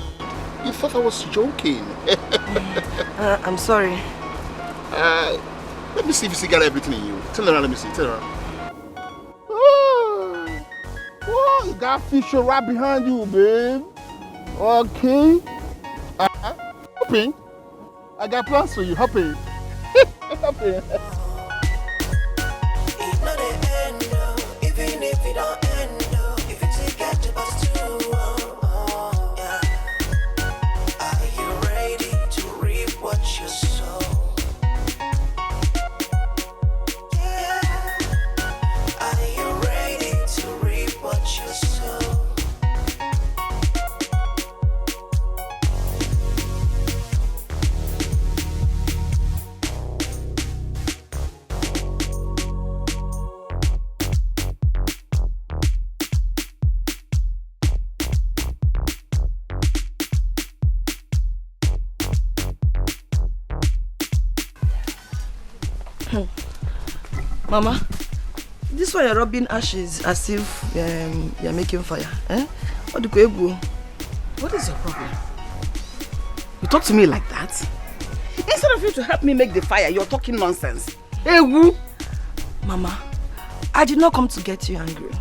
[SPEAKER 11] you thought I was joking.
[SPEAKER 4] I'm sorry.
[SPEAKER 11] Let me see if you still got everything in you. Turn around, let me see. Turn around. Oh, you got Fisher right behind you, babe. Okay. Hopping. I got plans for you. Hopping. Hopping.
[SPEAKER 3] It's not the end, even if it don't end, if it's get to pass through. Yeah. Are you ready to reap what you sow?
[SPEAKER 4] Mama, this why you're rubbing ashes as if you're making fire. Eh? What is your problem?
[SPEAKER 6] You talk to me like that? Instead of you to help me make the fire, you're talking nonsense. Hey, woo!
[SPEAKER 4] Mama, I did not come to get you angry.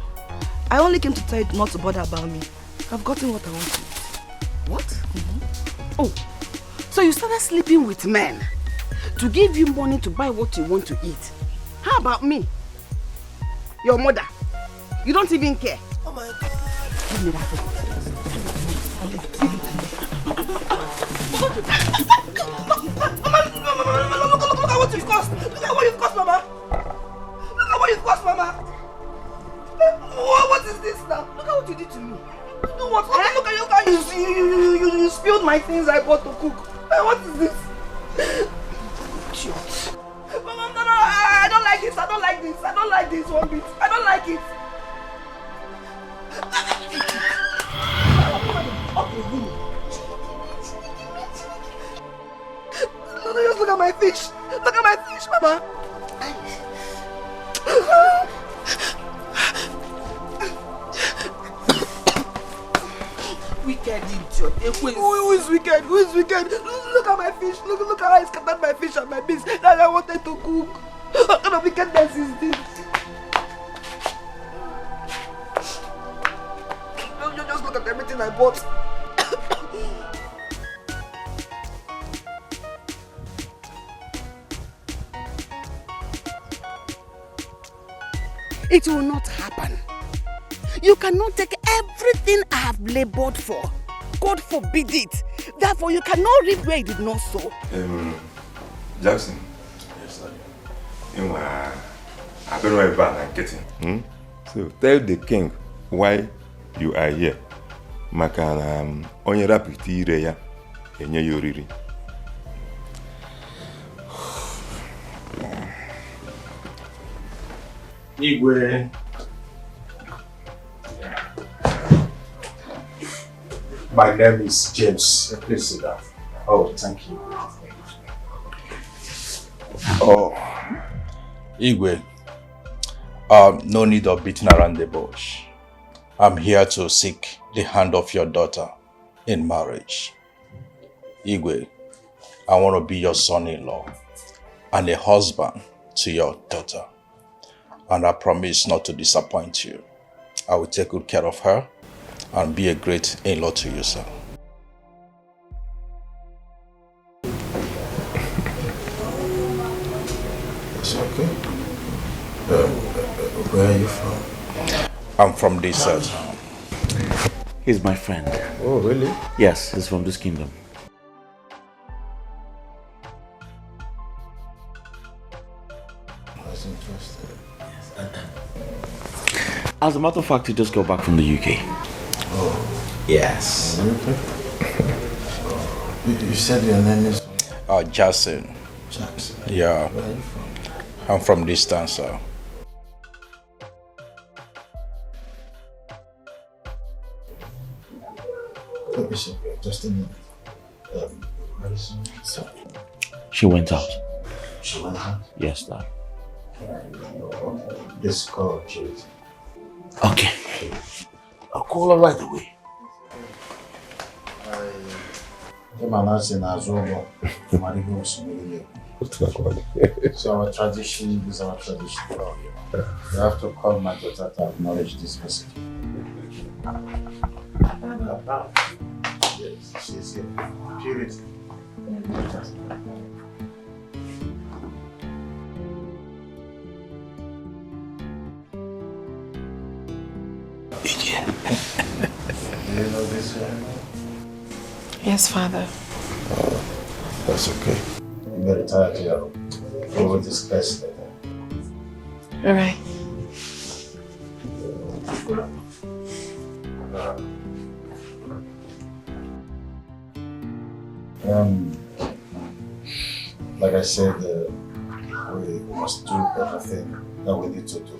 [SPEAKER 4] I only came to tell you not to bother about me. I've gotten what I want to eat.
[SPEAKER 6] What? Oh, so you started sleeping with men to give you money to buy what you want to eat. How about me? Your mother. You don't even care.
[SPEAKER 3] Oh my God.
[SPEAKER 6] Give me that phone.
[SPEAKER 4] Look at what you've caused. Look at what you've caused, Mama. Look at what you've caused, Mama. What is this now? Look at what you did to me. Do what? Look at you spilled my things I bought to cook. What is this? Mama, no, I don't like this. I don't like this. I don't like this one bit. I don't like it. Just look at my fish. Look at my fish, Mama. Wicked idiot. Who is wicked? Who is wicked? Look at my fish. Look how I scattered my fish and my beans that I wanted to cook. What kind of wickedness is this? Just look at everything I bought.
[SPEAKER 6] It will not happen. You cannot take everything I have labored for. God forbid it. Therefore, you cannot reap where you did not sow.
[SPEAKER 12] Jackson.
[SPEAKER 1] Yes, sir.
[SPEAKER 12] I don't know about I'm getting. So tell the king why you are here. Maka onye rapiti ire ya enye ya oriri.
[SPEAKER 1] Igwe.
[SPEAKER 7] My name is James. Please sit down. Oh, thank you.
[SPEAKER 1] Oh, Igwe. No need of beating around the bush. I'm here to seek the hand of your daughter in marriage. Igwe, I want to be your son-in-law and a husband to your daughter. And I promise not to disappoint you. I will take good care of her and be a great in-law to you, sir.
[SPEAKER 7] It's okay. Where are you from?
[SPEAKER 1] I'm from this town. He's my friend.
[SPEAKER 7] Oh, really?
[SPEAKER 1] Yes, he's from this kingdom.
[SPEAKER 7] That's interesting.
[SPEAKER 1] As a matter of fact, he just got back from the UK.
[SPEAKER 7] Oh.
[SPEAKER 1] Yes.
[SPEAKER 7] You said your name is?
[SPEAKER 1] Jackson.
[SPEAKER 7] Jackson.
[SPEAKER 1] Yeah.
[SPEAKER 7] Where are you from?
[SPEAKER 1] I'm from this town, sir.
[SPEAKER 7] Bishop, just a minute. So,
[SPEAKER 1] She went out.
[SPEAKER 7] she went out?
[SPEAKER 1] Yes, Dad.
[SPEAKER 7] This call, Jude.
[SPEAKER 1] Okay. I'll call her right away.
[SPEAKER 7] So our tradition is our tradition. You have to call my daughter to acknowledge this message. Yes, she's here. Purity. Do you know this one?
[SPEAKER 2] Yes, Father.
[SPEAKER 7] That's okay. You better retire to your room. We will discuss later.
[SPEAKER 2] All right.
[SPEAKER 7] Like I said, we must do everything that we need to do.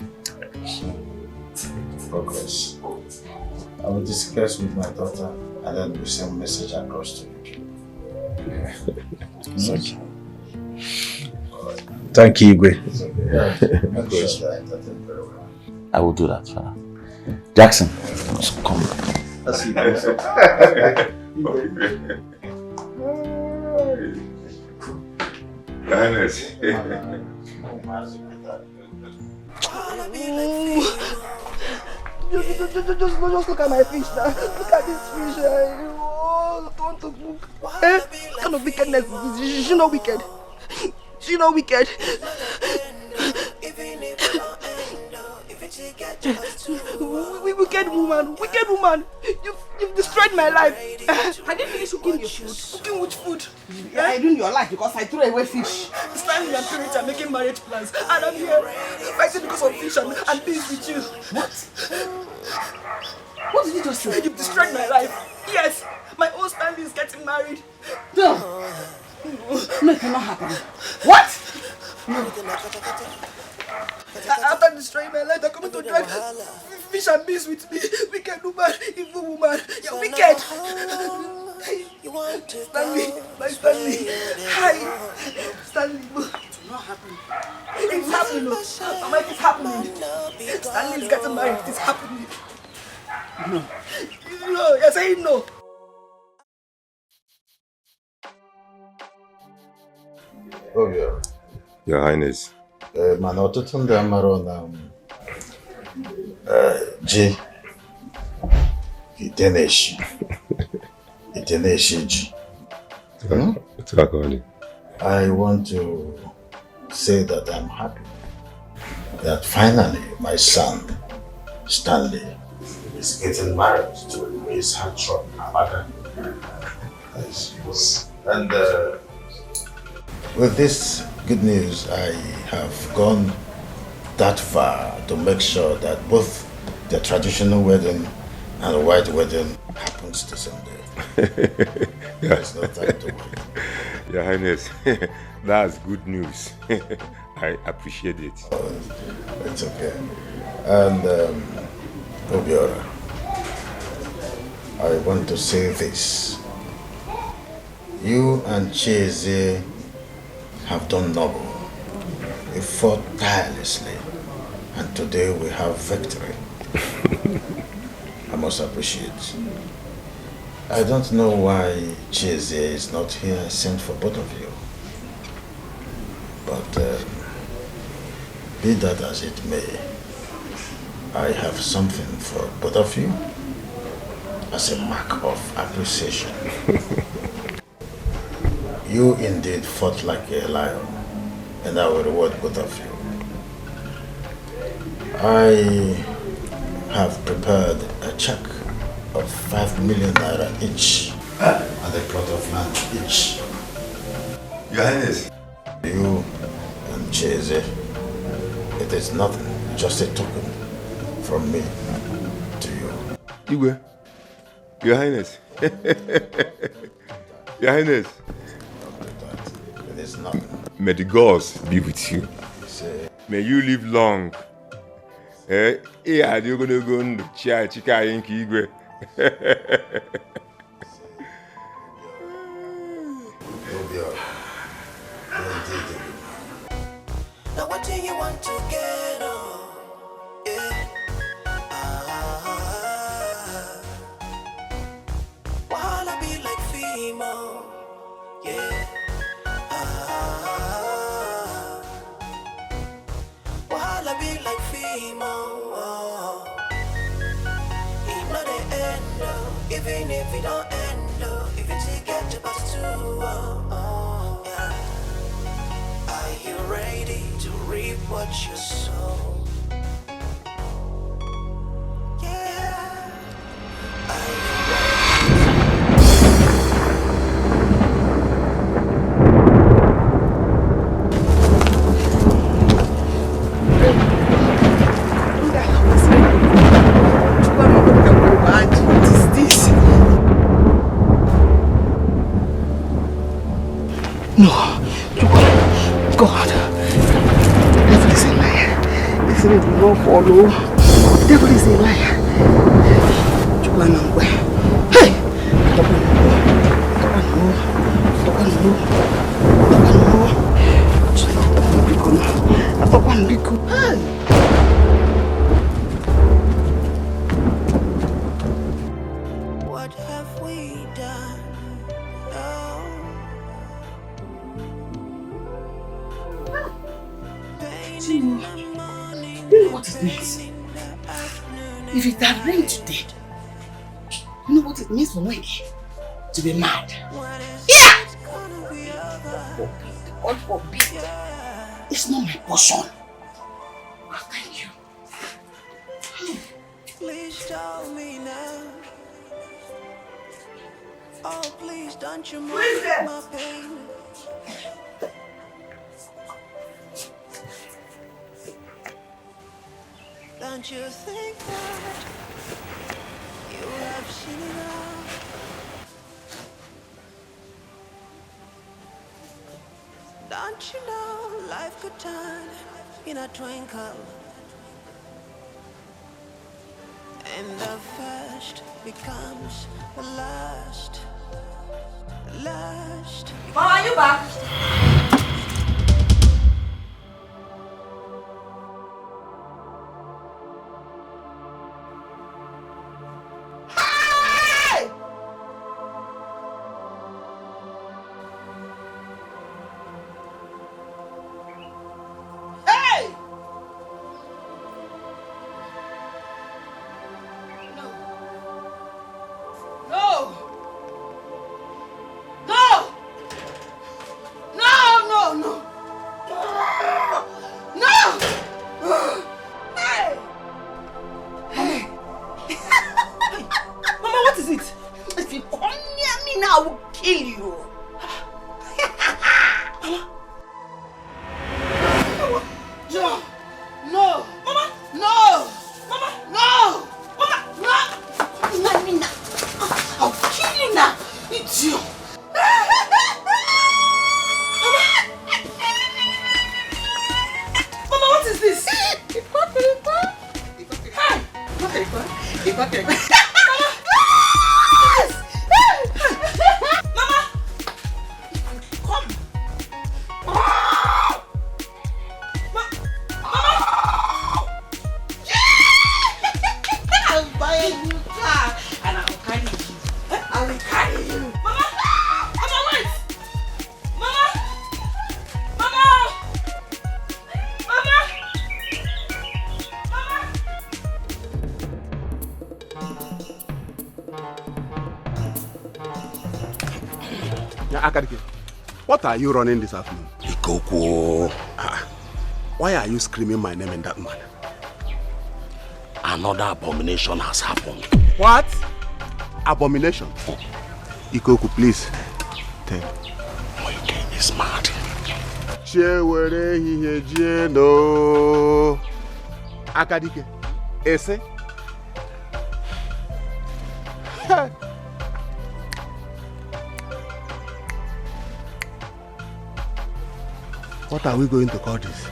[SPEAKER 7] Progress. I will discuss with my daughter and then we send a message across to you.
[SPEAKER 1] Okay. Thank you, Igwe. I will do that, Father. Jackson, come.
[SPEAKER 7] That's it.
[SPEAKER 4] Just look at my fish now. Look at this fish. I want to cook. What kind of wickedness is this? She's not wicked. She's not wicked. We wicked woman, wicked woman. You've destroyed my life.
[SPEAKER 6] Have you finished cooking your food?
[SPEAKER 4] Cooking which food?
[SPEAKER 6] Yeah, I ruined your life because I threw away fish.
[SPEAKER 4] Stanley and Purity are making marriage plans, and I'm here fighting because of fish and beans with you.
[SPEAKER 6] What? What did you just say?
[SPEAKER 4] You've destroyed my life. Yes, my own Stanley is getting married.
[SPEAKER 6] No, it cannot happen. What?
[SPEAKER 4] After destroying my life, they're coming to drive fish and beans with me. Wicked woman, evil woman. You're wicked. Stanley, my Stanley. Hi, Stanley.
[SPEAKER 6] It's not happening.
[SPEAKER 4] It's happening. Mama, it is happening. Stanley is getting married. It is happening.
[SPEAKER 6] No.
[SPEAKER 4] No, you're saying no.
[SPEAKER 7] Oh, yeah.
[SPEAKER 12] Your Highness.
[SPEAKER 7] Man, ọtụtụ ndị amara na ji iteneshi ji. I want to say that I'm happy that finally my son Stanley is getting married to his heartthrob Amaka. And with this good news, I have gone that far to make sure that both the traditional wedding and the white wedding happens the same day. There's no time to wait.
[SPEAKER 12] Your Highness, that's good news. I appreciate it.
[SPEAKER 7] Oh, it's okay. And Obiora, I want to say this. You and Cheze have done noble. We fought tirelessly, and today we have victory. I must appreciate. I don't know why Cheze is not here. I sent for both of you. But be that as it may, I have something for both of you as a mark of appreciation. You indeed fought like a lion, and I will reward both of you. I have prepared a check of 5 million naira each and a plot of land each.
[SPEAKER 12] Your Highness.
[SPEAKER 7] You and Cheze, it is nothing, just a token from me to you.
[SPEAKER 12] Igwe, Your Highness. Your Highness.
[SPEAKER 7] It is nothing.
[SPEAKER 12] May the gods be with you. May you live long. You're going to go to Chika Igwe.
[SPEAKER 3] Now what do you want to get on? Yeah. Wanna be like female? Yeah. Wanna be like female? It's not the end, even if it don't end, if you take it to pass too. Yeah. Are you ready to reap what you sow? Yeah. Are you
[SPEAKER 6] What is this? No. God. Devil is a liar. This will not follow. Devil is a liar. Hey!
[SPEAKER 3] what have we done?
[SPEAKER 6] You know what it means? If it had rained today, you know what it means for me to be mad? Yeah! God forbid. It's not my portion. Oh, thank you.
[SPEAKER 3] tell me now? Oh, please don't you mind my pain? Don't you think that you have seen enough? Don't you know life could turn in a twinkle? And the first becomes the last. Last.
[SPEAKER 4] Mom, are you back? Hey! Hey! No. No! No! No, no, no! No! Hey! Hey! Mama, what is it? If you come near me now, I will kill you. No! No! Mama! No! Mama! No! Mama! No! Come near me now. I'll kill you now. It's you. Mama, what is this? Hey! Mama! Come! I'll buy a new car and I'll carry you. I will carry you. Mama! Mama, wait! Mama! Mama!
[SPEAKER 21] Yeah, Akadike, what are you running this afternoon?
[SPEAKER 9] Ikoko.
[SPEAKER 21] Why are you screaming my name in that manner?
[SPEAKER 9] Another abomination has happened.
[SPEAKER 21] What? Abomination? Ikoku, please. Tell me.
[SPEAKER 9] Moike is mad.
[SPEAKER 21] Chewere hihe no. Akadike, ese? What are we going to call this?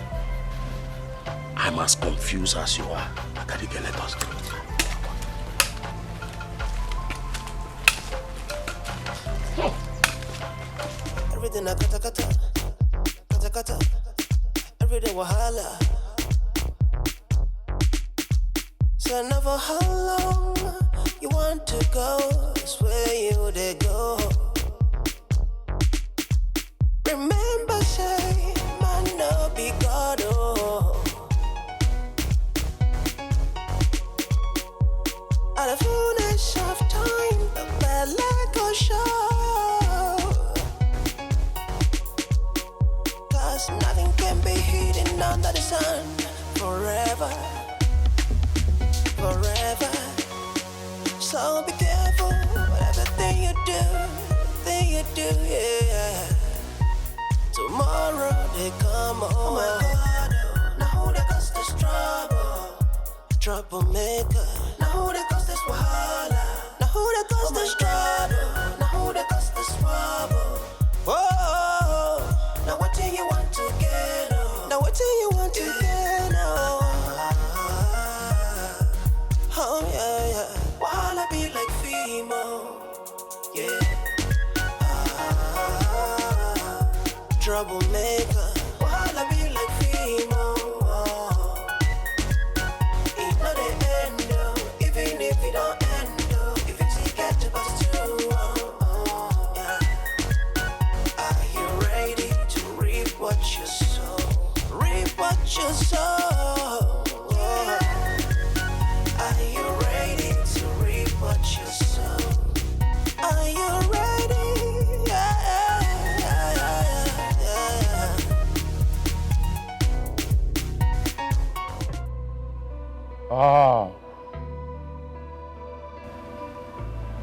[SPEAKER 9] I'm as confused as you are. Akadike, let us go.
[SPEAKER 3] Everything I kata, every day wahala. So never how long you want to go, it's where you they go. Remember, say, man, no be God, oh. At the fullness of time, the bad light go show. Cause nothing can be hidden under the sun forever, forever. So be careful, whatever thing you do, yeah. Tomorrow they come home. Oh my God, now who they cause this trouble? Troublemaker. Now who they cause this wahala? Now who they cause this trouble? Now who they cause this trouble? Whoa, now what do you want to get on? Now what do you want to get on? Oh yeah, yeah. Wahala be like Fimo, yeah. Troublemaker, wahala be like Fimo. It not the end, even if it don't end, if it's get to pass through, yeah. Are you ready to reap what you sow? Reap what you sow. Are you ready to reap what you sow? Are you ready?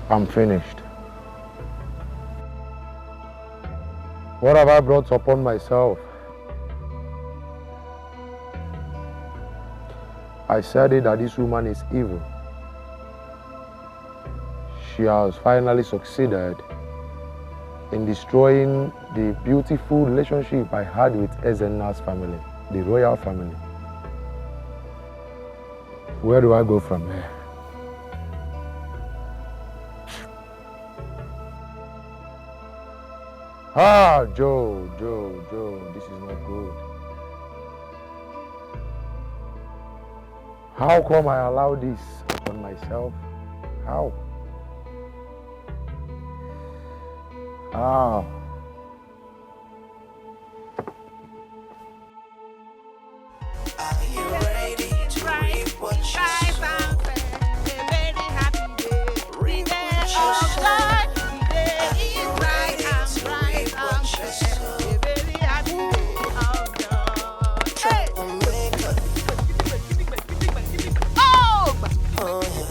[SPEAKER 19] I'm finished. What have I brought upon myself? I said it that this woman is evil. She has finally succeeded in destroying the beautiful relationship I had with Ezenna's family, the royal family. Where do I go from here? Ah, Joe, this is not good. How come I allow this upon myself? How? Ah.
[SPEAKER 3] Are you ready to reap what you sow? Reap what you sow. Are you ready to reap what you sow? Troublemaker. Oh, yeah.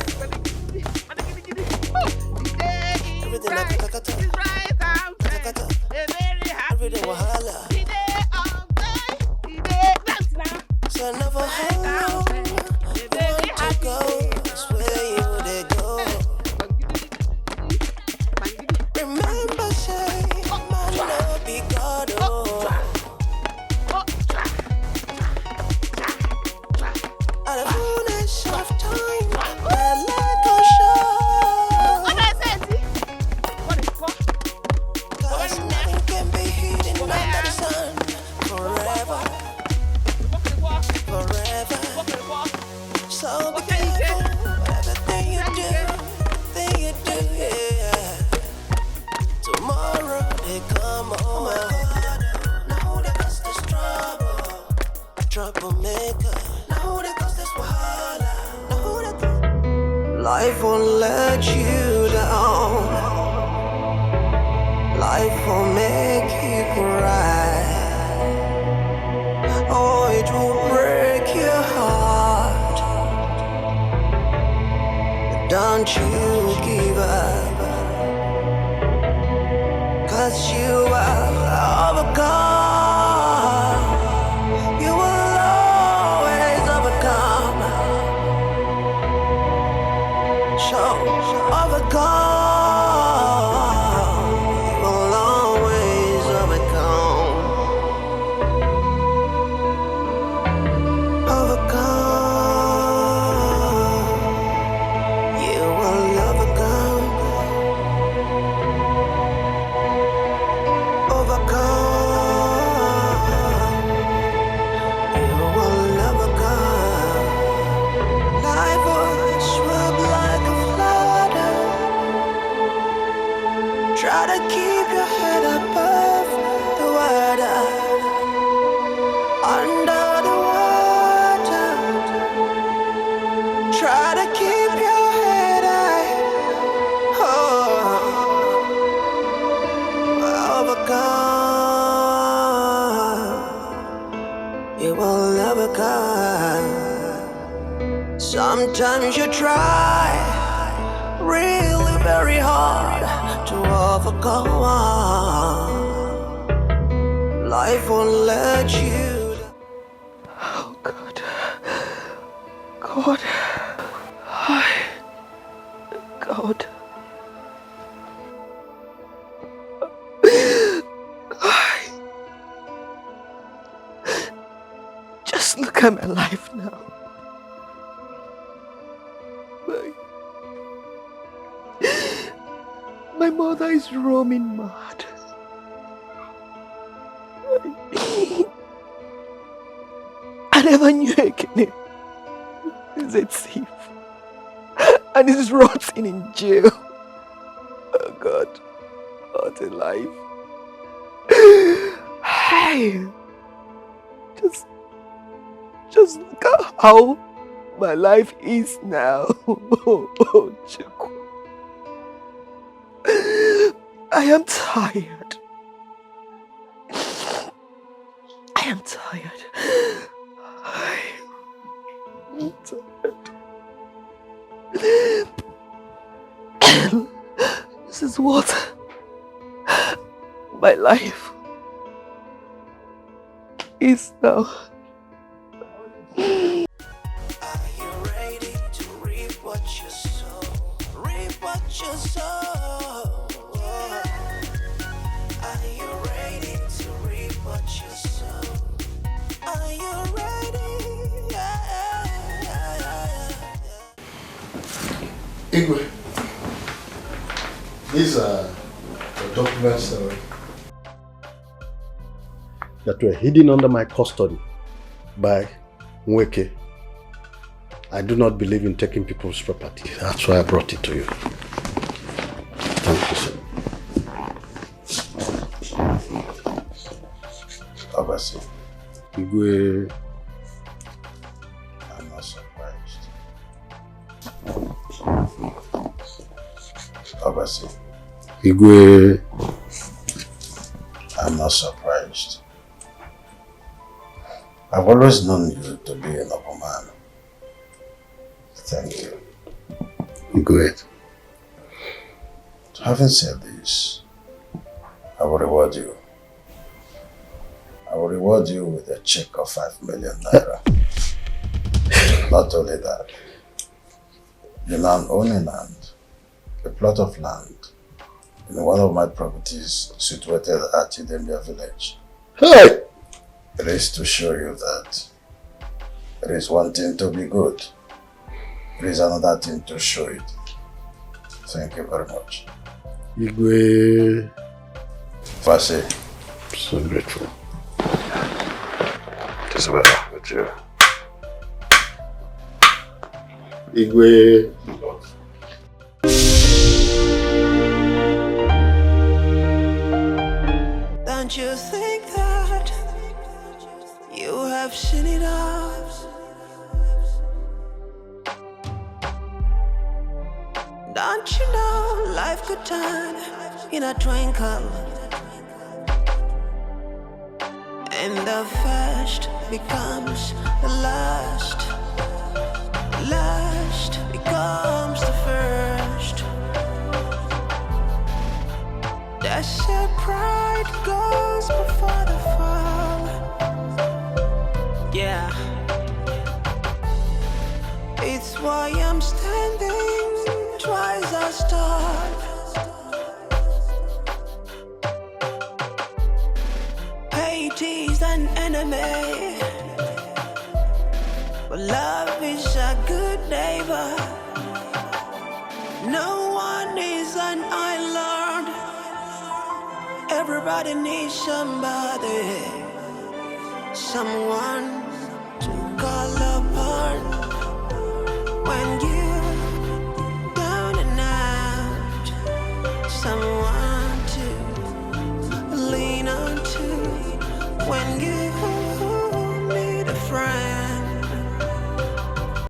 [SPEAKER 3] Everything like kata. Everything wahala. So never hold on. Want to go, that's where you would go. Remember, say, man, love be God, oh. At the fullness of time, that light will show. Cause nothing can be hidden under the sun forever. So be careful, everything you do, yeah. Tomorrow they come over. Now that cause there's troublemaker. Now that cause there's wahala. Now that life won't let you down. Life will make you cry. Oh, it will break your heart. Don't you give up, 'cause you are overcome. You will always overcome. So overcome. You will always overcome. Overcome. You will overcome. Overcome. You will overcome. Life will swim like a flood. Try to keep your head above the water. Under the water. Try to keep your head high. Overcome. You will overcome. Sometimes you try really very hard to overcome. Life won't let you.
[SPEAKER 2] Oh God. God. Hi. God. Just look at my life now. My mother is roaming mad. I never knew Ekene is a thief and is rotting in jail. Oh God, what a life. Hey, just look at how my life is now. Oh, Chukwu. I am tired. I am tired. I'm tired. is what my life is now.
[SPEAKER 3] Are you ready to reap what you sow? Reap what you sow. Are you ready to reap what you sow? Are you ready?
[SPEAKER 19] Igwe, these are the documents that were hidden under my custody by Nweke. I do not believe in taking people's property. That's why I brought it to you. Thank you, sir. Obasi. Igwe, I'm not surprised. Obasi. Igwe, I'm not surprised. I've always known you to be a noble man. Thank you. Great. Having said this, I will reward you. I will reward you with a check of 5 million naira. Not only that, you now own a land, a plot of land, in one of my properties situated at Idembia village. Hey! It is to show you that it is one thing to be good. It is another thing to show it. Thank you very much. Igwe. Fasi. So grateful. It is well with you. Igwe.
[SPEAKER 3] Don't you think that you have seen it all? Don't you know life could turn in a twinkle, and the first becomes the last, last becomes the first. They said pride goes before the fall. Yeah, it's why I'm standing twice as tall. Hate is an enemy, but love is a good neighbor. No one is an island. Everybody needs somebody, someone to call upon when you